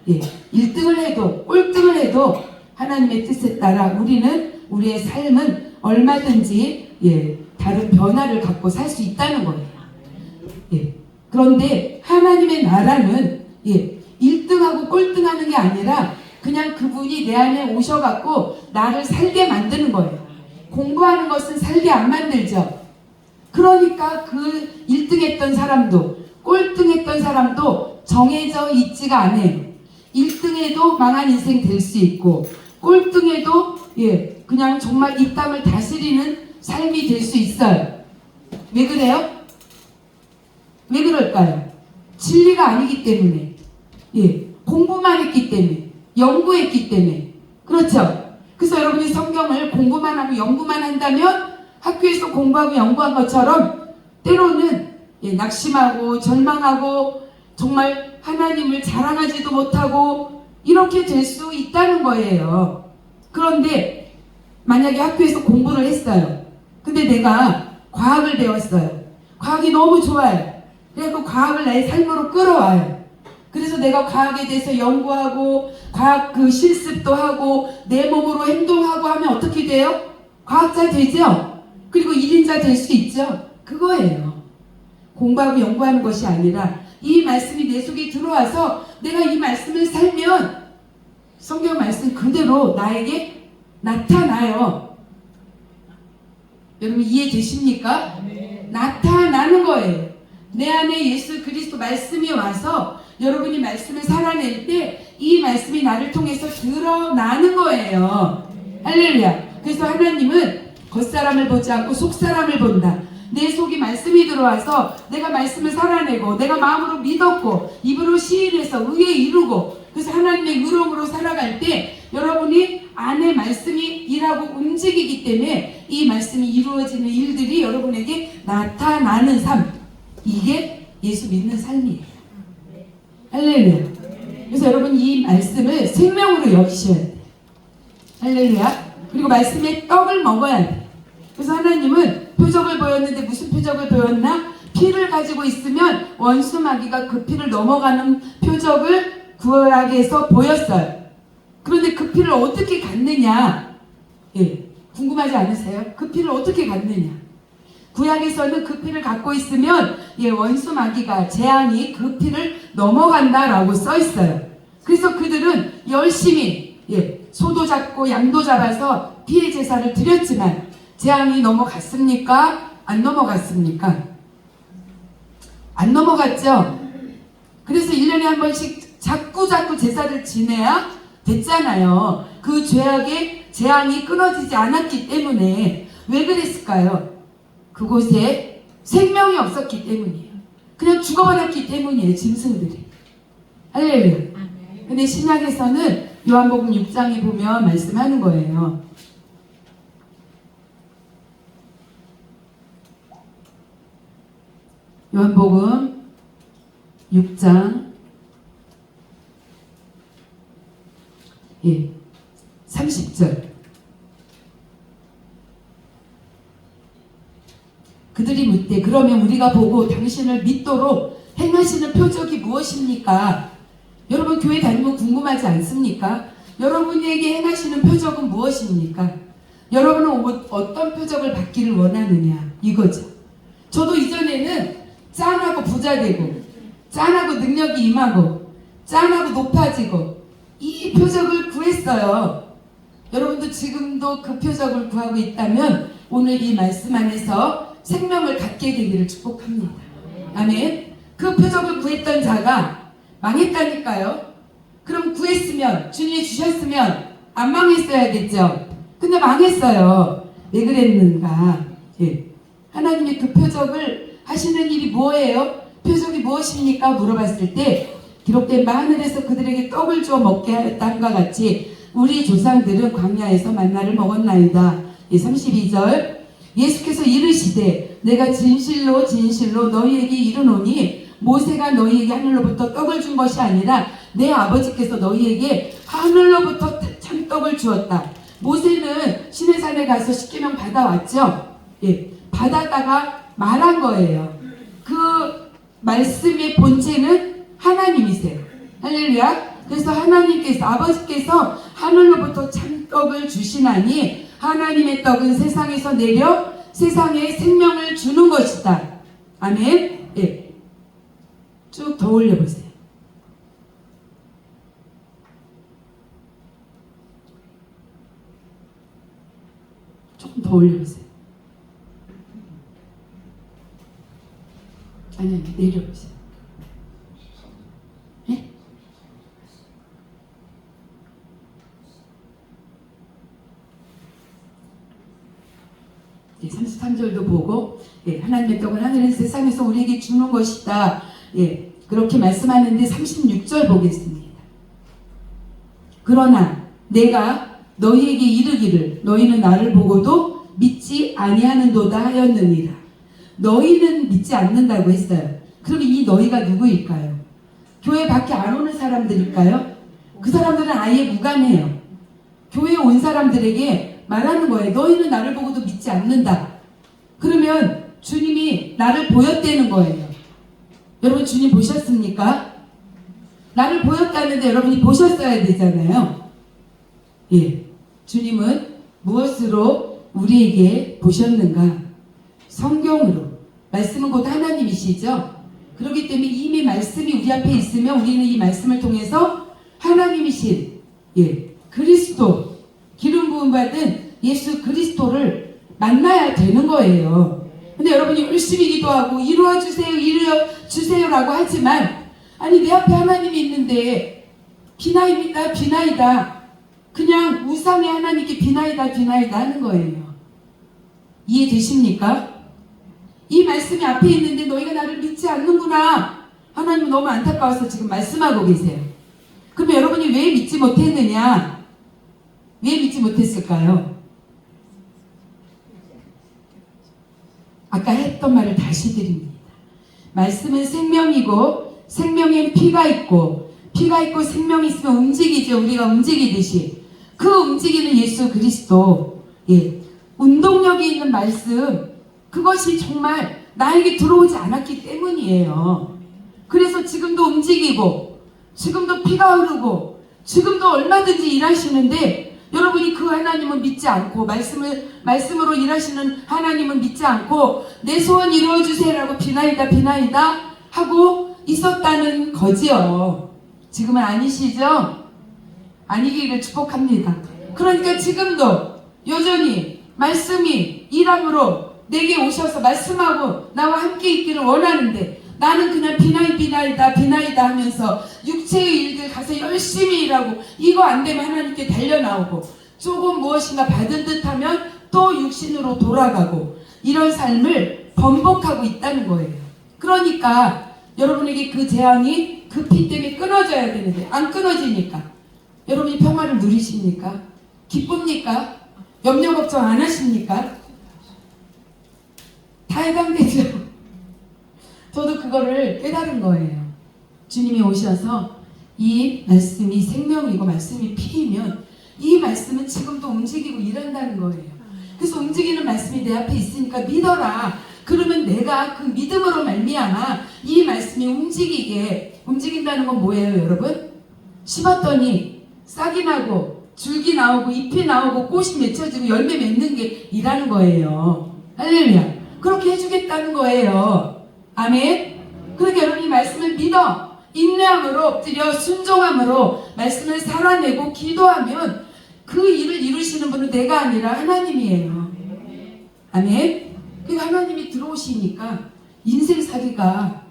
1등을 해도 꼴등을 해도 하나님의 뜻에 따라 우리는 우리의 삶은 얼마든지 다른 변화를 갖고 살 수 있다는 거예요. 그런데 하나님의 나라는 1등하고 꼴등하는 게 아니라 그냥 그분이 내 안에 오셔갖고 나를 살게 만드는 거예요. 공부하는 것은 살게 안 만들죠. 그러니까 그 1등했던 사람도 꼴등했던 사람도 정해져 있지가 않아요. 1등해도 망한 인생 될 수 있고 꼴등해도 그냥 정말 이 땅을 다스리는 삶이 될 수 있어요. 왜 그래요? 왜 그럴까요? 진리가 아니기 때문에, 공부만 했기 때문에, 연구했기 때문에. 그렇죠? 그래서 여러분이 성경을 공부만 하고 연구만 한다면 학교에서 공부하고 연구한 것처럼 때로는 낙심하고 절망하고 정말 하나님을 자랑하지도 못하고 이렇게 될 수 있다는 거예요. 그런데 만약에 학교에서 공부를 했어요. 근데 내가 과학을 배웠어요. 과학이 너무 좋아요. 그래서 그 과학을 나의 삶으로 끌어와요. 그래서 내가 과학에 대해서 연구하고 과학 그 실습도 하고 내 몸으로 행동하고 하면 어떻게 돼요? 과학자 되죠? 그리고 1인자 될 수 있죠? 그거예요. 공부하고 연구하는 것이 아니라 이 말씀이 내 속에 들어와서 내가 이 말씀을 살면 성경 말씀 그대로 나에게 나타나요. 여러분 이해되십니까? 나타나는 거예요. 내 안에 예수 그리스도 말씀이 와서 여러분이 말씀을 살아낼 때 이 말씀이 나를 통해서 드러나는 거예요. 할렐루야. 그래서 하나님은 겉사람을 보지 않고 속사람을 본다. 내 속에 말씀이 들어와서 내가 말씀을 살아내고 내가 마음으로 믿었고 입으로 시인해서 의에 이루고 그래서 하나님의 의로움으로 살아갈 때 여러분이 안에 말씀이 일하고 움직이기 때문에 이 말씀이 이루어지는 일들이 여러분에게 나타나는 삶. 이게 예수 믿는 삶이에요. 할렐루야. 그래서 여러분 이 말씀을 생명으로 여기셔야 돼요. 할렐루야. 그리고 말씀의 떡을 먹어야 돼요. 그래서 하나님은 표적을 보였는데 무슨 표적을 보였나? 피를 가지고 있으면 원수 마귀가 그 피를 넘어가는 표적을 구약에서 보였어요. 그런데 그 피를 어떻게 갖느냐? 궁금하지 않으세요? 그 피를 어떻게 갖느냐? 구약에서는 그 피를 갖고 있으면 원수 마귀가 재앙이 그 피를 넘어간다라고 써 있어요. 그래서 그들은 열심히 소도 잡고 양도 잡아서 피의 제사를 드렸지만 재앙이 넘어갔습니까? 안 넘어갔습니까? 안 넘어갔죠? 그래서 1년에 한 번씩 자꾸 제사를 지내야 됐잖아요. 그 죄악의 재앙이 끊어지지 않았기 때문에. 왜 그랬을까요? 그곳에 생명이 없었기 때문이에요. 그냥 죽어버렸기 때문이에요. 짐승들이. 할렐루야. 근데 신약에서는 요한복음 6장에 보면 말씀하는 거예요. 요한복음 6장 30절. 그들이 묻되 그러면 우리가 보고 당신을 믿도록 행하시는 표적이 무엇입니까? 여러분 교회 다니면 궁금하지 않습니까? 여러분에게 행하시는 표적은 무엇입니까? 여러분은 어떤 표적을 받기를 원하느냐 이거죠. 저도 이전에는 짠하고 부자 되고 짠하고 능력이 임하고 짠하고 높아지고 이 표적을 구했어요. 여러분도 지금도 그 표적을 구하고 있다면 오늘 이 말씀 안에서 생명을 갖게 되기를 축복합니다. 아멘. 그 표적을 구했던 자가 망했다니까요. 그럼 구했으면 주님이 주셨으면 안 망했어야겠죠. 근데 망했어요. 왜 그랬는가? 하나님이 그 표적을 하시는 일이 뭐예요? 표적이 무엇입니까? 물어봤을 때 기록된 바 하늘에서 그들에게 떡을 주어 먹게 하였다함과 같이 우리 조상들은 광야에서 만나를 먹었나이다. 32절 예수께서 이르시되 내가 진실로 진실로 너희에게 이르노니 모세가 너희에게 하늘로부터 떡을 준 것이 아니라 내 아버지께서 너희에게 하늘로부터 참떡을 주었다. 모세는 시내산에 가서 십계명 받아왔죠. 받았다가 말한 거예요. 그 말씀의 본체는 하나님이세요. 할렐루야. 그래서 하나님께서 아버지께서 하늘로부터 참떡을 주시나니 하나님의 떡은 세상에서 내려 세상에 생명을 주는 것이다. 아멘. 쭉 더 올려보세요. 조금 더 올려보세요. 아니 내려보세요. 네? 33절도 보고 하나님의 떡은 하늘의 세상에서 우리에게 주는 것이다. 그렇게 말씀하는데 36절 보겠습니다. 그러나 내가 너희에게 이르기를 너희는 나를 보고도 믿지 아니하는도다 하였느니라. 너희는 믿지 않는다고 했어요. 그럼 이 너희가 누구일까요? 교회 밖에 안 오는 사람들일까요? 그 사람들은 아예 무관해요. 교회에 온 사람들에게 말하는 거예요. 너희는 나를 보고도 믿지 않는다. 그러면 주님이 나를 보였다는 거예요. 여러분 주님 보셨습니까? 나를 보였다는데 여러분이 보셨어야 되잖아요. 주님은 무엇으로 우리에게 보셨는가? 성경으로. 말씀은 곧 하나님이시죠. 그렇기 때문에 이미 말씀이 우리 앞에 있으면 우리는 이 말씀을 통해서 하나님이신 그리스도, 기름 부음 받은 예수 그리스도를 만나야 되는 거예요. 근데 여러분이 열심히 기도하고 이루어주세요라고 하지만 아니 내 앞에 하나님이 있는데 비나이다 비나이다 그냥 우상의 하나님께 비나이다 하는 거예요. 이해되십니까? 이 말씀이 앞에 있는데 너희가 나를 믿지 않는구나. 하나님은 너무 안타까워서 지금 말씀하고 계세요. 그러면 여러분이 왜 믿지 못했느냐? 왜 믿지 못했을까요? 아까 했던 말을 다시 드립니다. 말씀은 생명이고 생명엔 피가 있고 생명이 있으면 움직이죠. 우리가 움직이듯이 그 움직이는 예수 그리스도 운동력이 있는 말씀 그것이 정말 나에게 들어오지 않았기 때문이에요. 그래서 지금도 움직이고 지금도 피가 흐르고 지금도 얼마든지 일하시는데 여러분이 그 하나님은 믿지 않고 말씀으로 일하시는 하나님은 믿지 않고 내 소원 이루어주세요라고 비나이다 하고 있었다는 거지요. 지금은 아니시죠? 아니기를 축복합니다. 그러니까 지금도 여전히 말씀이 일함으로 내게 오셔서 말씀하고 나와 함께 있기를 원하는데 나는 그냥 비나이다 하면서 육체의 일들 가서 열심히 일하고 이거 안 되면 하나님께 달려나오고 조금 무엇인가 받은 듯하면 또 육신으로 돌아가고 이런 삶을 번복하고 있다는 거예요. 그러니까 여러분에게 그 재앙이 그 피 때문에 끊어져야 되는데 안 끊어지니까 여러분이 평화를 누리십니까? 기쁩니까? 염려 걱정 안 하십니까? 다 해당되죠. 저도 그거를 깨달은 거예요. 주님이 오셔서 이 말씀이 생명이고 말씀이 피이면 이 말씀은 지금도 움직이고 일한다는 거예요. 그래서 움직이는 말씀이 내 앞에 있으니까 믿어라. 그러면 내가 그 믿음으로 말미암아 이 말씀이 움직인다는 건 뭐예요, 여러분? 심었더니 싹이 나고 줄기 나오고 잎이 나오고 꽃이 맺혀지고 열매 맺는 게 일하는 거예요. 할렐루야. 그렇게 해주겠다는 거예요. 아멘. 그러니까 여러분이 말씀을 믿어 인내함으로 엎드려 순종함으로 말씀을 살아내고 기도하면 그 일을 이루시는 분은 내가 아니라 하나님이에요. 아멘. 그 하나님이 들어오시니까 인생살이가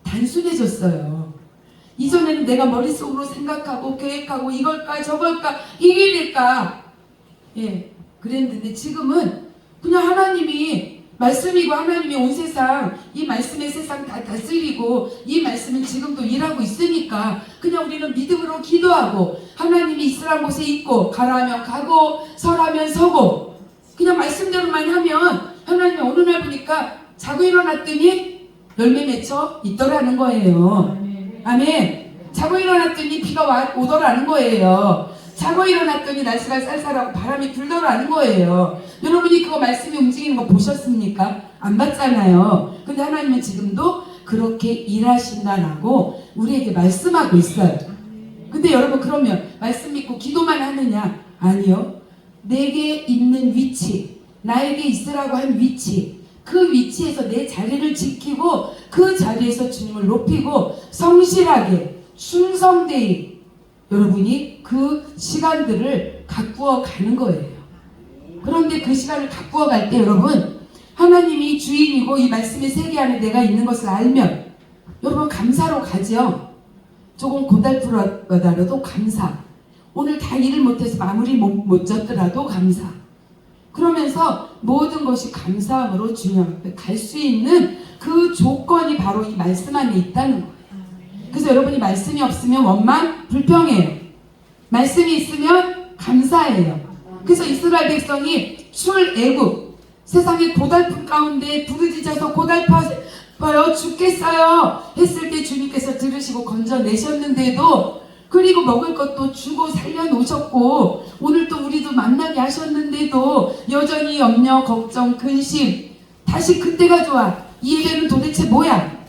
단순해졌어요. 이전에는 내가 머릿속으로 생각하고 계획하고 이걸까 저걸까 이게 일일까 그랬는데 지금은 그냥 하나님이 말씀이고 하나님이 온 세상 이 말씀의 세상 다 다스리고 이 말씀은 지금도 일하고 있으니까 그냥 우리는 믿음으로 기도하고 하나님이 있으란 곳에 있고 가라면 가고 서라면 서고 그냥 말씀대로만 하면 하나님이 어느 날 보니까 자고 일어났더니 열매 맺혀 있더라는 거예요. 아멘. 자고 일어났더니 비가 오더라는 거예요. 자고 일어났더니 날씨가 쌀쌀하고 바람이 불더라는 거예요. 여러분이 그거 말씀이 움직이는 거 보셨습니까? 안 봤잖아요. 근데 하나님은 지금도 그렇게 일하신다라고 우리에게 말씀하고 있어요. 근데 여러분 그러면 말씀 믿고 기도만 하느냐? 아니요. 내게 있는 위치, 나에게 있으라고 한 위치, 그 위치에서 내 자리를 지키고 그 자리에서 주님을 높이고 성실하게 충성되이 여러분이 그 시간들을 가꾸어 가는 거예요. 그런데 그 시간을 가꾸어 갈 때 여러분 하나님이 주인이고 이 말씀의 세계 안에 내가 있는 것을 알면 여러분 감사로 가죠. 조금 고달프더라도 감사. 오늘 다 일을 못해서 마무리 못 졌더라도 감사. 그러면서 모든 것이 감사함으로 주님 앞에 갈 수 있는 그 조건이 바로 이 말씀 안에 있다는 거예요. 그래서 여러분이 말씀이 없으면 원망, 불평해요. 말씀이 있으면 감사해요. 그래서 이스라엘 백성이 출애굽 세상의 고달픔 가운데 부르짖어서 고달파요 죽겠어요 했을 때 주님께서 들으시고 건져내셨는데도 그리고 먹을 것도 주고 살려놓으셨고 오늘 또 우리도 만나게 하셨는데도 여전히 염려, 걱정, 근심 다시 그때가 좋아. 이 예배는 도대체 뭐야?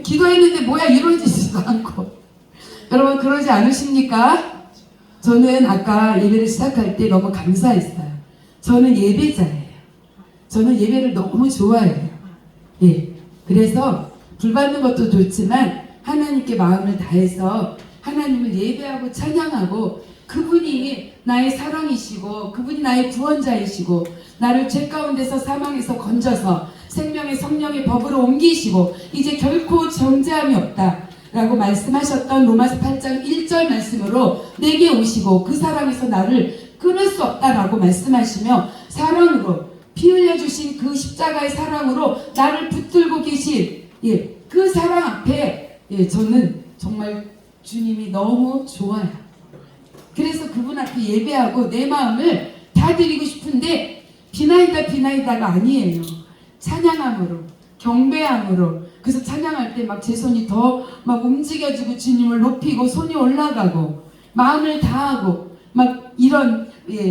기도했는데 뭐야 이루어지지도 않고 여러분 그러지 않으십니까? 저는 아까 예배를 시작할 때 너무 감사했어요. 저는 예배자예요. 저는 예배를 너무 좋아해요. 그래서 불받는 것도 좋지만 하나님께 마음을 다해서 하나님을 예배하고 찬양하고 그분이 나의 사랑이시고 그분이 나의 구원자이시고 나를 죄 가운데서 사망에서 건져서 생명의 성령의 법으로 옮기시고 이제 결코 정죄함이 없다 라고 말씀하셨던 로마서 8장 1절 말씀으로 내게 오시고 그 사랑에서 나를 끊을 수 없다라고 말씀하시며 사랑으로 피 흘려주신 그 십자가의 사랑으로 나를 붙들고 계신 그 사랑 앞에 저는 정말 주님이 너무 좋아요. 그래서 그분 앞에 예배하고 내 마음을 다 드리고 싶은데 비나이다가 아니에요. 찬양함으로 경배함으로 그래서 찬양할 때 막 제 손이 더 막 움직여지고 주님을 높이고 손이 올라가고 마음을 다하고 막 이런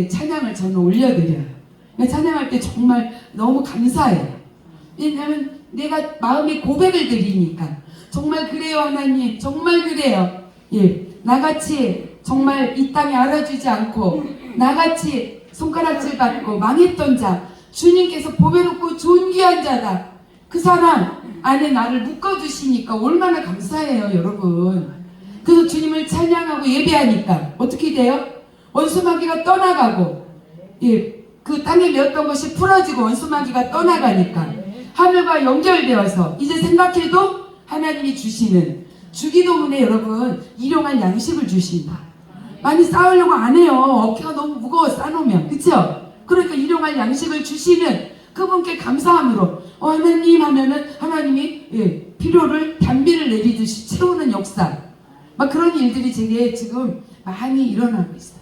찬양을 저는 올려드려요. 찬양할 때 정말 너무 감사해요. 왜냐하면 내가 마음의 고백을 드리니까 정말 그래요 하나님 정말 그래요. 나같이 정말 이 땅에 알아주지 않고 나같이 손가락질 받고 망했던 자, 주님께서 보배롭고 존귀한 자다. 그 사람 안에 나를 묶어주시니까 얼마나 감사해요, 여러분. 그래서 주님을 찬양하고 예배하니까 어떻게 돼요? 원수마귀가 떠나가고, 예, 그 땅에 메었던 것이 풀어지고 원수마귀가 떠나가니까 하늘과 연결되어서 이제 생각해도 하나님이 주시는 주기도문에 여러분 일용할 양식을 주신다. 많이 싸우려고 안 해요. 어깨가 너무 무거워 싸놓으면. 그쵸? 그러니까 일용할 양식을 주시는 그분께 감사함으로 하나님 하면은 하나님이 예, 필요를 단비를 내리듯이 채우는 역사, 막 그런 일들이 제게 지금 많이 일어나고 있어요.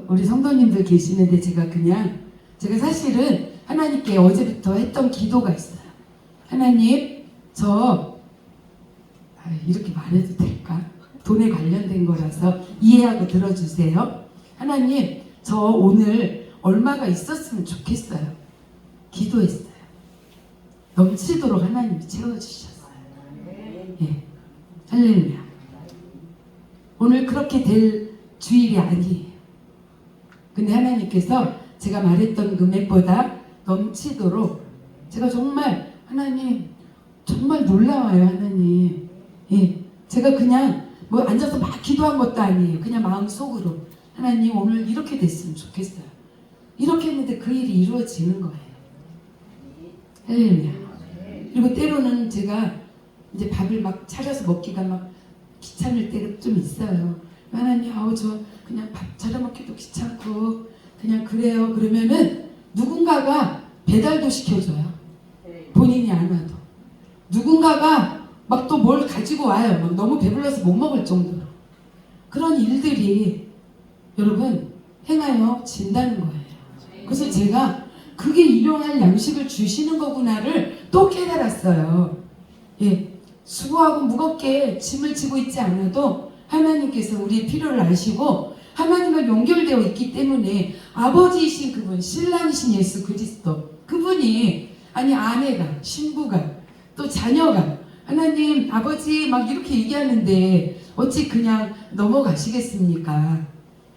우리 성도님들 계시는데 제가 사실은 하나님께 어제부터 했던 기도가 있어요. 하나님, 이렇게 말해도 될까? 돈에 관련된 거라서 이해하고 들어주세요. 하나님, 저 오늘 얼마가 있었으면 좋겠어요. 기도했어요. 넘치도록 하나님이 채워주셨어요. 예, 할렐루야. 오늘 그렇게 될 주일이 아니에요. 근데 하나님께서 제가 말했던 금액보다 넘치도록, 제가 정말 하나님 정말 놀라워요. 하나님, 예, 제가 그냥 뭐 앉아서 막 기도한 것도 아니에요. 그냥 마음속으로 하나님 오늘 이렇게 됐으면 좋겠어요. 이렇게 했는데 그 일이 이루어지는 거예요. 할렐루야. 그리고 때로는 제가 이제 밥을 막 차려서 먹기가 막 귀찮을 때가 좀 있어요. 하나님, 저 그냥 밥 차려 먹기도 귀찮고 그냥 그래요. 그러면은 누군가가 배달도 시켜줘요. 본인이 안 와도 누군가가 막 또 뭘 가지고 와요. 막 너무 배불러서 못 먹을 정도로. 그런 일들이 여러분 행하여 진다는 거예요. 그래서 제가 그게 일용할 양식을 주시는 거구나를 또 깨달았어요. 예, 수고하고 무겁게 짐을 지고 있지 않아도 하나님께서 우리의 필요를 아시고 하나님과 연결되어 있기 때문에 아버지이신 그분, 신랑이신 예수 그리스도, 그분이, 아니 아내가, 신부가, 또 자녀가 하나님 아버지 막 이렇게 얘기하는데 어찌 그냥 넘어가시겠습니까?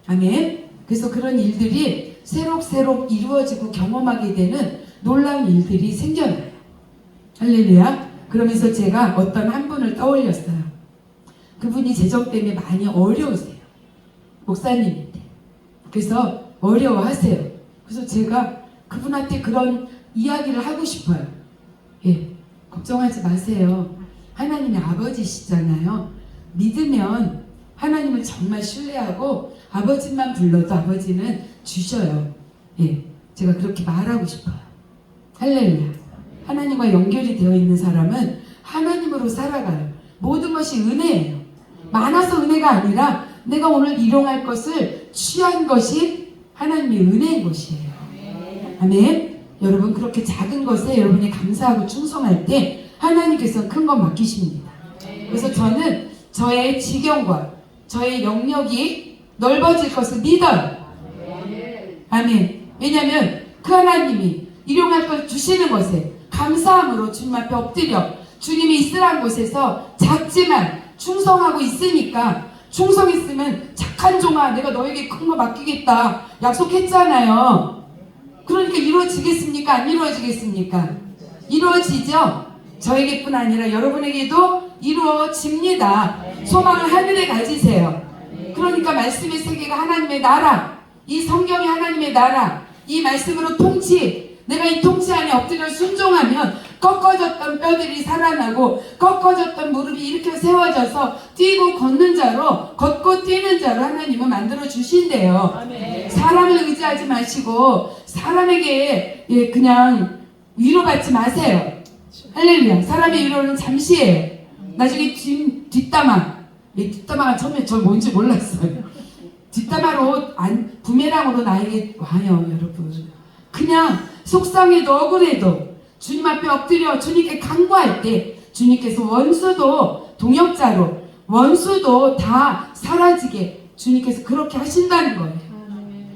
아멘. 그래서 그런 일들이 새록새록 이루어지고 경험하게 되는 놀라운 일들이 생겨나요. 할렐루야. 그러면서 제가 어떤 한 분을 떠올렸어요. 그분이 재정 때문에 많이 어려우세요. 목사님인데. 그래서 어려워하세요. 그래서 제가 그분한테 그런 이야기를 하고 싶어요. 예, 걱정하지 마세요. 하나님의 아버지시잖아요. 믿으면 하나님을 정말 신뢰하고 아버지만 불러도 아버지는 주셔요. 예, 제가 그렇게 말하고 싶어요. 할렐루야. 하나님과 연결이 되어 있는 사람은 하나님으로 살아가요. 모든 것이 은혜예요. 많아서 은혜가 아니라 내가 오늘 일용할 것을 취한 것이 하나님의 은혜인 것이에요. 아멘. 여러분 그렇게 작은 것에 여러분이 감사하고 충성할 때 하나님께서 큰 것 맡기십니다. 그래서 저는 저의 지경과 저의 영역이 넓어질 것을 믿어요. 아멘. 왜냐하면 그 하나님이 일용할 걸 주시는 것에 감사함으로 주님 앞에 엎드려 주님이 있으란 곳에서 작지만 충성하고 있으니까, 충성했으면 착한 종아 내가 너에게 큰 거 맡기겠다 약속했잖아요. 그러니까 이루어지겠습니까? 안 이루어지겠습니까? 이루어지죠? 저에게뿐 아니라 여러분에게도 이루어집니다. 소망을 하늘에 가지세요. 그러니까 말씀의 세계가 하나님의 나라, 이 성경이 하나님의 나라, 이 말씀으로 통치, 내가 이 통치 안에 엎드려 순종하면 꺾어졌던 뼈들이 살아나고 꺾어졌던 무릎이 이렇게 세워져서 뛰고 걷는 자로, 걷고 뛰는 자로 하나님은 만들어 주신대요. 아멘. 사람을 의지하지 마시고 사람에게 그냥 위로받지 마세요. 할렐루야. 사람의 위로는 잠시예요. 나중에 뒷담화가 처음에 저 뭔지 몰랐어요. 뒷담화로 부메랑으로 나에게 와요. 여러분 그냥 속상해도 억울해도 주님 앞에 엎드려 주님께 간구할 때 주님께서 원수도 동역자로, 원수도 다 사라지게 주님께서 그렇게 하신다는 거예요.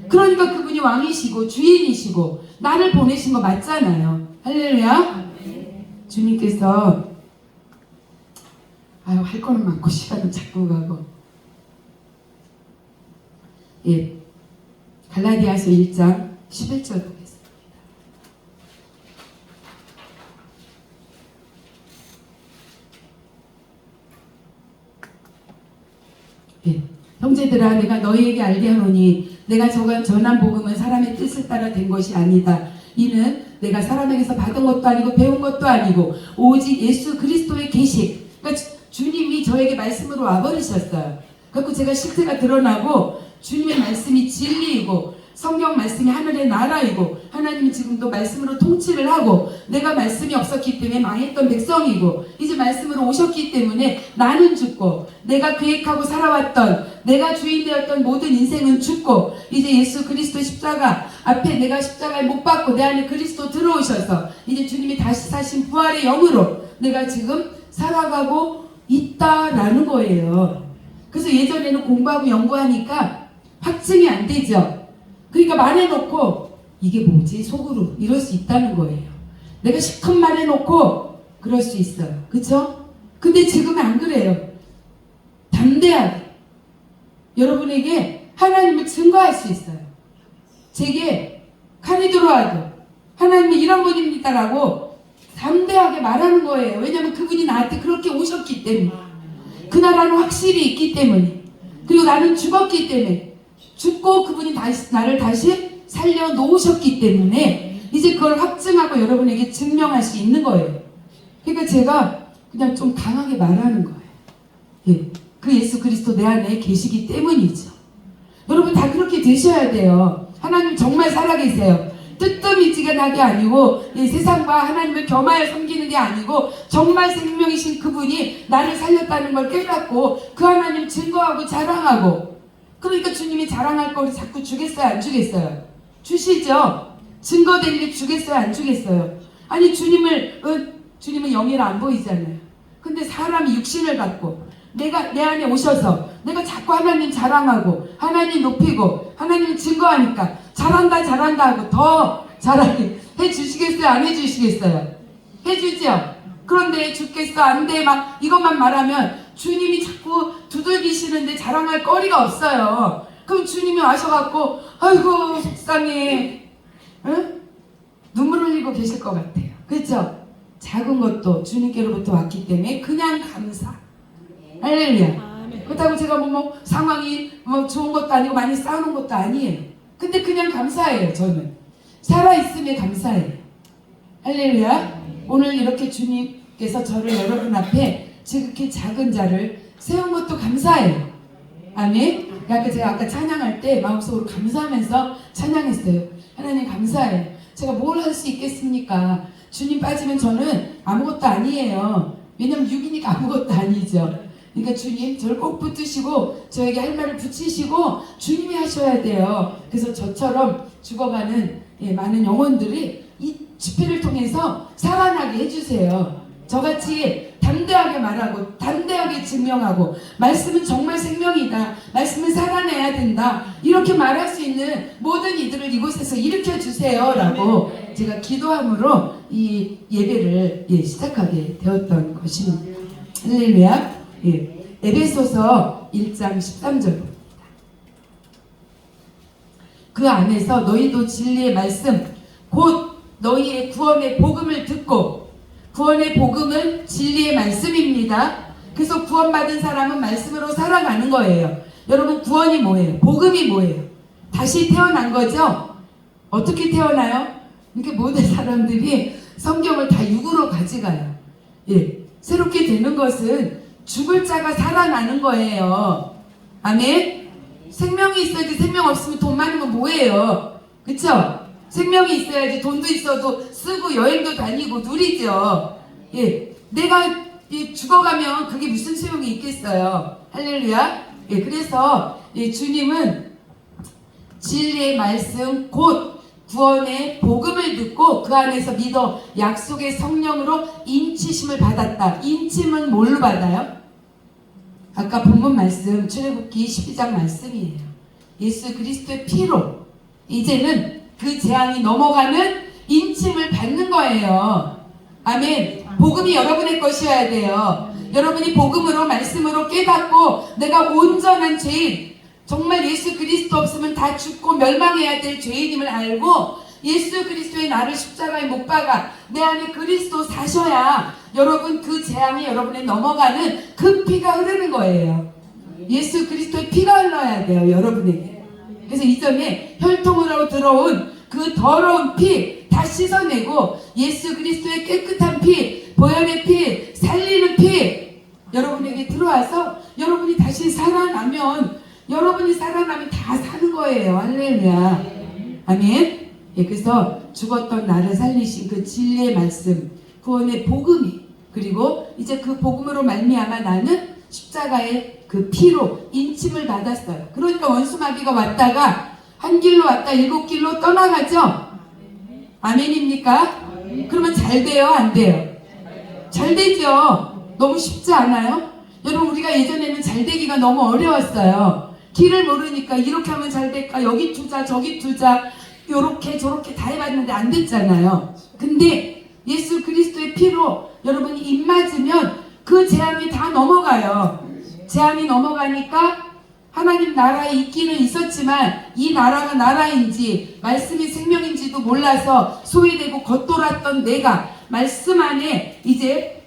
그러니까 그분이 왕이시고 주인이시고 나를 보내신 거 맞잖아요. 할렐루야. 주님께서 할 거는 많고 시간은 자꾸 가고. 예, 갈라디아서 1장 11절 보겠습니다. 예, 형제들아 내가 너희에게 알게 하노니 내가 전한 복음은 사람의 뜻을 따라 된 것이 아니다. 이는 내가 사람에게서 받은 것도 아니고 배운 것도 아니고 오직 예수 그리스도의 계시. 그러니까 주님이 저에게 말씀으로 와버리셨어요. 그래서 제가 실체가 드러나고 주님의 말씀이 진리이고 성경 말씀이 하늘의 나라이고 하나님이 지금도 말씀으로 통치를 하고 내가 말씀이 없었기 때문에 망했던 백성이고 이제 말씀으로 오셨기 때문에 나는 죽고 내가 계획하고 살아왔던 내가 주인 되었던 모든 인생은 죽고 이제 예수 그리스도 십자가 앞에 내가 십자가에 못 박고 내 안에 그리스도 들어오셔서 이제 주님이 다시 사신 부활의 영으로 내가 지금 살아가고 있다라는 거예요. 그래서 예전에는 공부하고 연구하니까 확증이 안 되죠. 그러니까 말해놓고 이게 뭐지 속으로 이럴 수 있다는 거예요. 내가 실컷 말해놓고 그럴 수 있어요. 그쵸? 근데 지금은 안 그래요. 담대하게 여러분에게 하나님을 증거할 수 있어요. 제게 칼이 들어와도 하나님이 이런 분입니다라고 담대하게 말하는 거예요. 왜냐하면 그분이 나한테 그렇게 오셨기 때문에 그 나라는 확실히 있기 때문에 그리고 나는 죽었기 때문에 죽고 그분이 나를 다시 살려놓으셨기 때문에 이제 그걸 확증하고 여러분에게 증명할 수 있는 거예요. 그러니까 제가 그냥 좀 강하게 말하는 거예요. 예, 그 예수 그리스도 내 안에 계시기 때문이죠. 여러분 다 그렇게 되셔야 돼요. 하나님 정말 살아계세요. 뜨뜻미지근하게 아니고 세상과 하나님을 겸하여 섬기는 게 아니고 정말 생명이신 그분이 나를 살렸다는 걸 깨닫고 그 하나님 증거하고 자랑하고 그러니까 주님이 자랑할 거를 자꾸 주겠어요 안 주겠어요? 주시죠. 증거될 일 주겠어요 안 주겠어요? 아니 주님은 영이라 안 보이잖아요. 근데 사람이 육신을 갖고 내 안에 오셔서 내가 자꾸 하나님 자랑하고 하나님 높이고 하나님 증거하니까 잘한다 하고 더 잘하게 해주시겠어요 안 해주시겠어요? 해주죠. 그런데 죽겠어 안 돼 막 이것만 말하면 주님이 자꾸 두들기시는데 자랑할 거리가 없어요. 그럼 주님이 와셔갖고 아이고 속상해 응? 눈물 흘리고 계실 것 같아요. 그렇죠? 작은 것도 주님께로부터 왔기 때문에 그냥 감사. 할렐루야. 그렇다고 제가 뭐 상황이 좋은 것도 아니고 많이 싸우는 것도 아니에요. 근데 그냥 감사해요. 저는 살아있음에 감사해요. 할렐루야. 오늘 이렇게 주님께서 저를 여러분 앞에 지극히 작은 자를 세운 것도 감사해요. 아멘. 그러니까 제가 아까 찬양할 때 마음속으로 감사하면서 찬양했어요. 하나님 감사해요. 제가 뭘 할 수 있겠습니까? 주님 빠지면 저는 아무것도 아니에요. 왜냐면 육이니까 아무것도 아니죠. 그러니까 주님 저를 꼭 붙드시고 저에게 할 말을 붙이시고 주님이 하셔야 돼요. 그래서 저처럼 죽어가는 많은 영혼들이 이 집회를 통해서 살아나게 해주세요. 저같이 담대하게 말하고 담대하게 증명하고 말씀은 정말 생명이다. 말씀은 살아내야 된다. 이렇게 말할 수 있는 모든 이들을 이곳에서 일으켜 주세요 라고 제가 기도함으로 이 예배를 시작하게 되었던 것입니다. 할렐루야. 에베소서 1장 13절입니다. 그 안에서 너희도 진리의 말씀 곧 너희의 구원의 복음을 듣고 구원의 복음은 진리의 말씀입니다. 그래서 구원받은 사람은 말씀으로 살아가는 거예요. 여러분 구원이 뭐예요? 복음이 뭐예요? 다시 태어난 거죠? 어떻게 태어나요? 이렇게 모든 사람들이 성경을 다 육으로 가져가요. 새롭게 되는 것은 죽을 자가 살아나는 거예요. 아멘? 생명이 있어야지. 생명 없으면 돈 많은 건 뭐예요? 그쵸? 생명이 있어야지. 돈도 있어도 쓰고 여행도 다니고 누리죠. 내가 죽어가면 그게 무슨 소용이 있겠어요. 할렐루야. 그래서 주님은 진리의 말씀 곧 구원의 복음을 듣고 그 안에서 믿어 약속의 성령으로 인치심을 받았다. 인침은 뭘로 받아요? 아까 본문 말씀 출애굽기 12장 말씀이에요. 예수 그리스도의 피로 이제는 그 재앙이 넘어가는 인침을 받는 거예요. 아멘. 복음이 여러분의 것이어야 돼요. 여러분이 복음으로 말씀으로 깨닫고 내가 온전한 죄인, 정말 예수 그리스도 없으면 다 죽고 멸망해야 될 죄인임을 알고 예수 그리스도의 나를 십자가에 못 박아 내 안에 그리스도 사셔야 여러분 그 재앙이 여러분에 넘어가는 그 피가 흐르는 거예요. 예수 그리스도의 피가 흘러야 돼요, 여러분에게. 그래서 이전에 혈통으로 들어온 그 더러운 피 다 씻어내고 예수 그리스도의 깨끗한 피, 보혈의 피, 살리는 피 여러분에게 들어와서 여러분이 다시 살아나면 다 사는 거예요. 할렐루야. 아멘. 예, 그래서 죽었던 나를 살리신 그 진리의 말씀, 구원의 복음이, 그리고 이제 그 복음으로 말미암아 나는 십자가의 그 피로 인침을 받았어요. 그러니까 원수마귀가 왔다가 한 길로 왔다 7길로 떠나가죠. 아멘입니까? 그러면 잘 돼요, 안 돼요? 잘 되죠. 너무 쉽지 않아요? 여러분, 우리가 예전에는 잘 되기가 너무 어려웠어요. 길을 모르니까 이렇게 하면 잘 될까, 여기 투자 저기 투자 요렇게 저렇게 다 해봤는데 안 됐잖아요. 근데 예수 그리스도의 피로 여러분이 입 맞으면 그 재앙이 다 넘어가요. 재앙이 넘어가니까 하나님 나라에 있기는 있었지만 이 나라가 나라인지 말씀이 생명인지도 몰라서 소외되고 겉돌았던 내가 말씀 안에 이제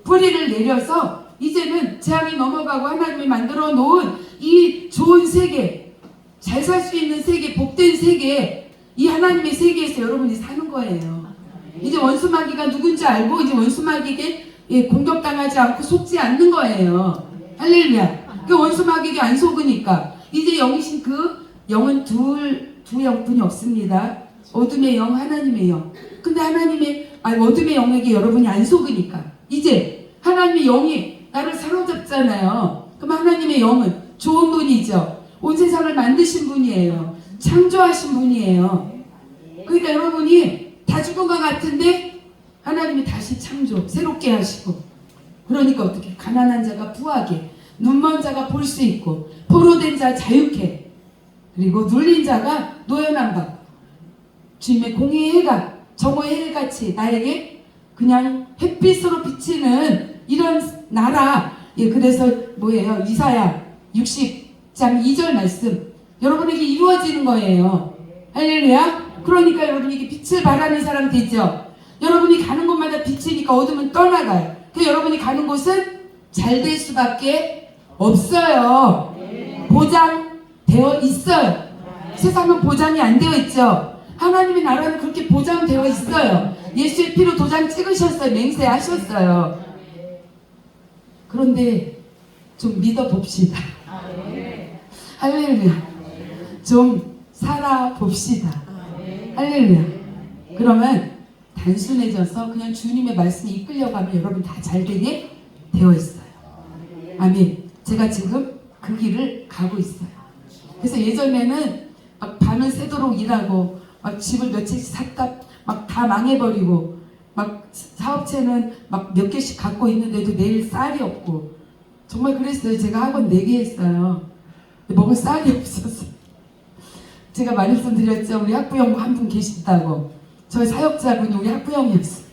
뿌리를 내려서 이제는 재앙이 넘어가고 하나님이 만들어 놓은 이 좋은 세계, 잘 살 수 있는 세계, 복된 세계, 이 하나님의 세계에서 여러분이 사는 거예요. 이제 원수마귀가 누군지 알고 이제 원수마귀에게 공격당하지 않고 속지 않는 거예요. 할렐루야. 그 원수마귀에게 안 속으니까 이제 영이신 그 영은 두 영분이 없습니다. 어둠의 영, 하나님의 영. 근데 어둠의 영에게 여러분이 안 속으니까 이제 하나님의 영이 나를 사로잡잖아요. 그럼 하나님의 영은 좋은 분이죠. 온 세상을 만드신 분이에요. 창조하신 분이에요. 그러니까 여러분이 다 죽은 것 같은데 하나님이 다시 창조, 새롭게 하시고, 그러니까 어떻게 가난한 자가 부하게, 눈먼 자가 볼 수 있고, 포로된 자 자유케, 그리고 눌린 자가 노연한 바, 주님의 공의의 해가 정오의 해같이 나에게 그냥 햇빛으로 비치는 이런 나라. 예, 그래서 뭐예요? 이사야 60장 2절 말씀 여러분에게 이루어지는 거예요. 할렐루야. 그러니까 여러분에게 빛을 발하는 사람 되죠. 여러분이 가는 곳마다 비치니까 어둠은 떠나가요. 그 여러분이 가는 곳은 잘 될 수밖에 없어요. 보장되어 있어요. 세상은 보장이 안 되어 있죠. 하나님의 나라는 그렇게 보장되어 있어요. 예수의 피로 도장 찍으셨어요. 맹세하셨어요. 그런데 좀 믿어봅시다. 할렐루야. 좀 살아봅시다. 할렐루야. 그러면 단순해져서 그냥 주님의 말씀에 이끌려가면 여러분 다 잘되게 되어 있어요. 아멘. 제가 지금 그 길을 가고 있어요. 그래서 예전에는 막 밤을 새도록 일하고 막 집을 몇 채씩 샀다 막 다 망해버리고 막 사업체는 막 몇 개씩 갖고 있는데도 내일 쌀이 없고 정말 그랬어요. 제가 학원 4개 했어요. 먹을 쌀이 없었어요. 제가 말씀드렸죠. 우리 학부형 한 분 계신다고. 저희 사역자분이 우리 학부형이었어요.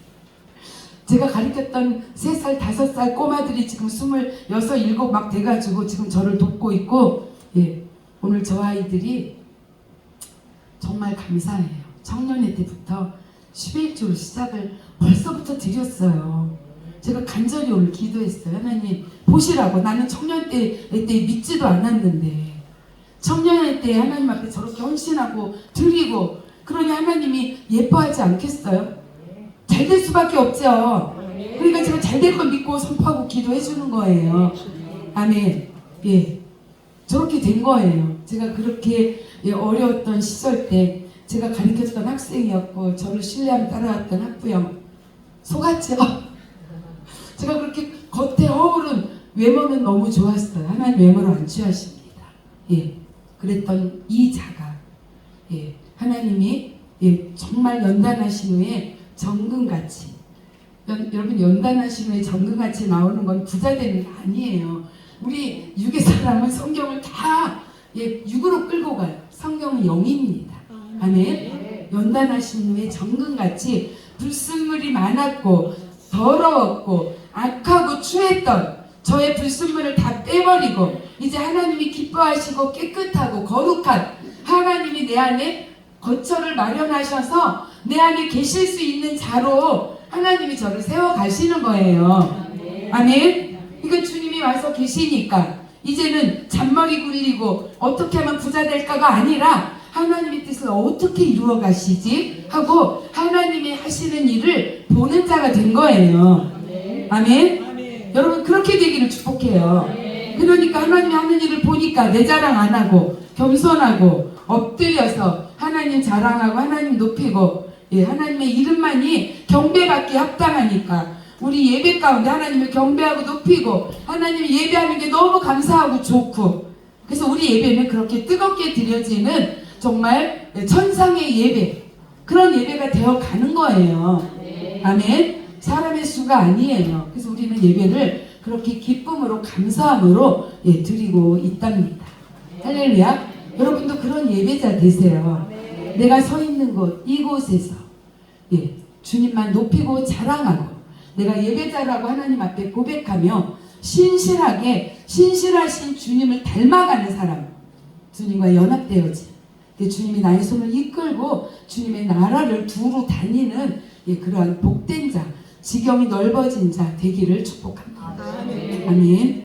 제가 가르쳤던 3살, 5살 꼬마들이 지금 26, 7 막 돼가지고 지금 저를 돕고 있고, 예, 오늘 저 아이들이 정말 감사해요. 청년회 때부터 11조 시작을 벌써부터 드렸어요. 제가 간절히 오늘 기도했어요. 하나님 보시라고. 나는 청년회 때 믿지도 않았는데 청년회 때 하나님 앞에 저렇게 헌신하고 드리고 그러니 하나님이 예뻐하지 않겠어요? 잘 될 수밖에 없죠. 그러니까 제가 잘 될 걸 믿고 선포하고 기도해 주는 거예요. 아멘. 예, 저렇게 된 거예요. 제가 그렇게 어려웠던 시절 때 제가 가르쳤던 학생이었고 저를 신뢰하며 따라왔던 학부형 속았죠. 제가 그렇게 겉에 허울은 외모는 너무 좋았어요. 하나님 외모를 안 취하십니다. 예, 그랬던 이 자가, 예, 하나님이 정말 연단하신 후에 정금같이, 여러분 연단하신 후에 정금같이 나오는 건 부자 되는 게 아니에요. 우리 육의 사람은 성경을 다 육으로 끌고 가요. 성경은 영입니다. 아멘. 연단하신 후에 정금같이 불순물이 많았고 더러웠고 악하고 추했던 저의 불순물을 다 빼버리고 이제 하나님이 기뻐하시고 깨끗하고 거룩한 하나님이 내 안에 거처를 마련하셔서 내 안에 계실 수 있는 자로 하나님이 저를 세워 가시는 거예요. 아멘. 그러니까 주님이 와서 계시니까 이제는 잔머리 굴리고 어떻게 하면 부자 될까가 아니라 하나님의 뜻을 어떻게 이루어 가시지 하고 하나님이 하시는 일을 보는 자가 된 거예요. 아멘. 여러분 그렇게 되기를 축복해요. 그러니까 하나님이 하는 일을 보니까 내 자랑 안 하고 겸손하고 엎드려서 하나님 자랑하고 하나님 높이고 하나님의 이름만이 경배받기 합당하니까 우리 예배 가운데 하나님을 경배하고 높이고 하나님을 예배하는 게 너무 감사하고 좋고 그래서 우리 예배는 그렇게 뜨겁게 드려지는 정말 천상의 예배 그런 예배가 되어 가는 거예요. 아멘. 사람의 수가 아니에요. 그래서 우리는 예배를 그렇게 기쁨으로 감사함으로 드리고 있답니다. 할렐루야. 여러분도 그런 예배자 되세요. 내가 서 있는 곳 이곳에서 주님만 높이고 자랑하고 내가 예배자라고 하나님 앞에 고백하며 신실하게 신실하신 주님을 닮아가는 사람 주님과 연합되어지 주님이 나의 손을 이끌고 주님의 나라를 두루 다니는 그러한 복된 자 지경이 넓어진 자 되기를 축복합니다. 아멘.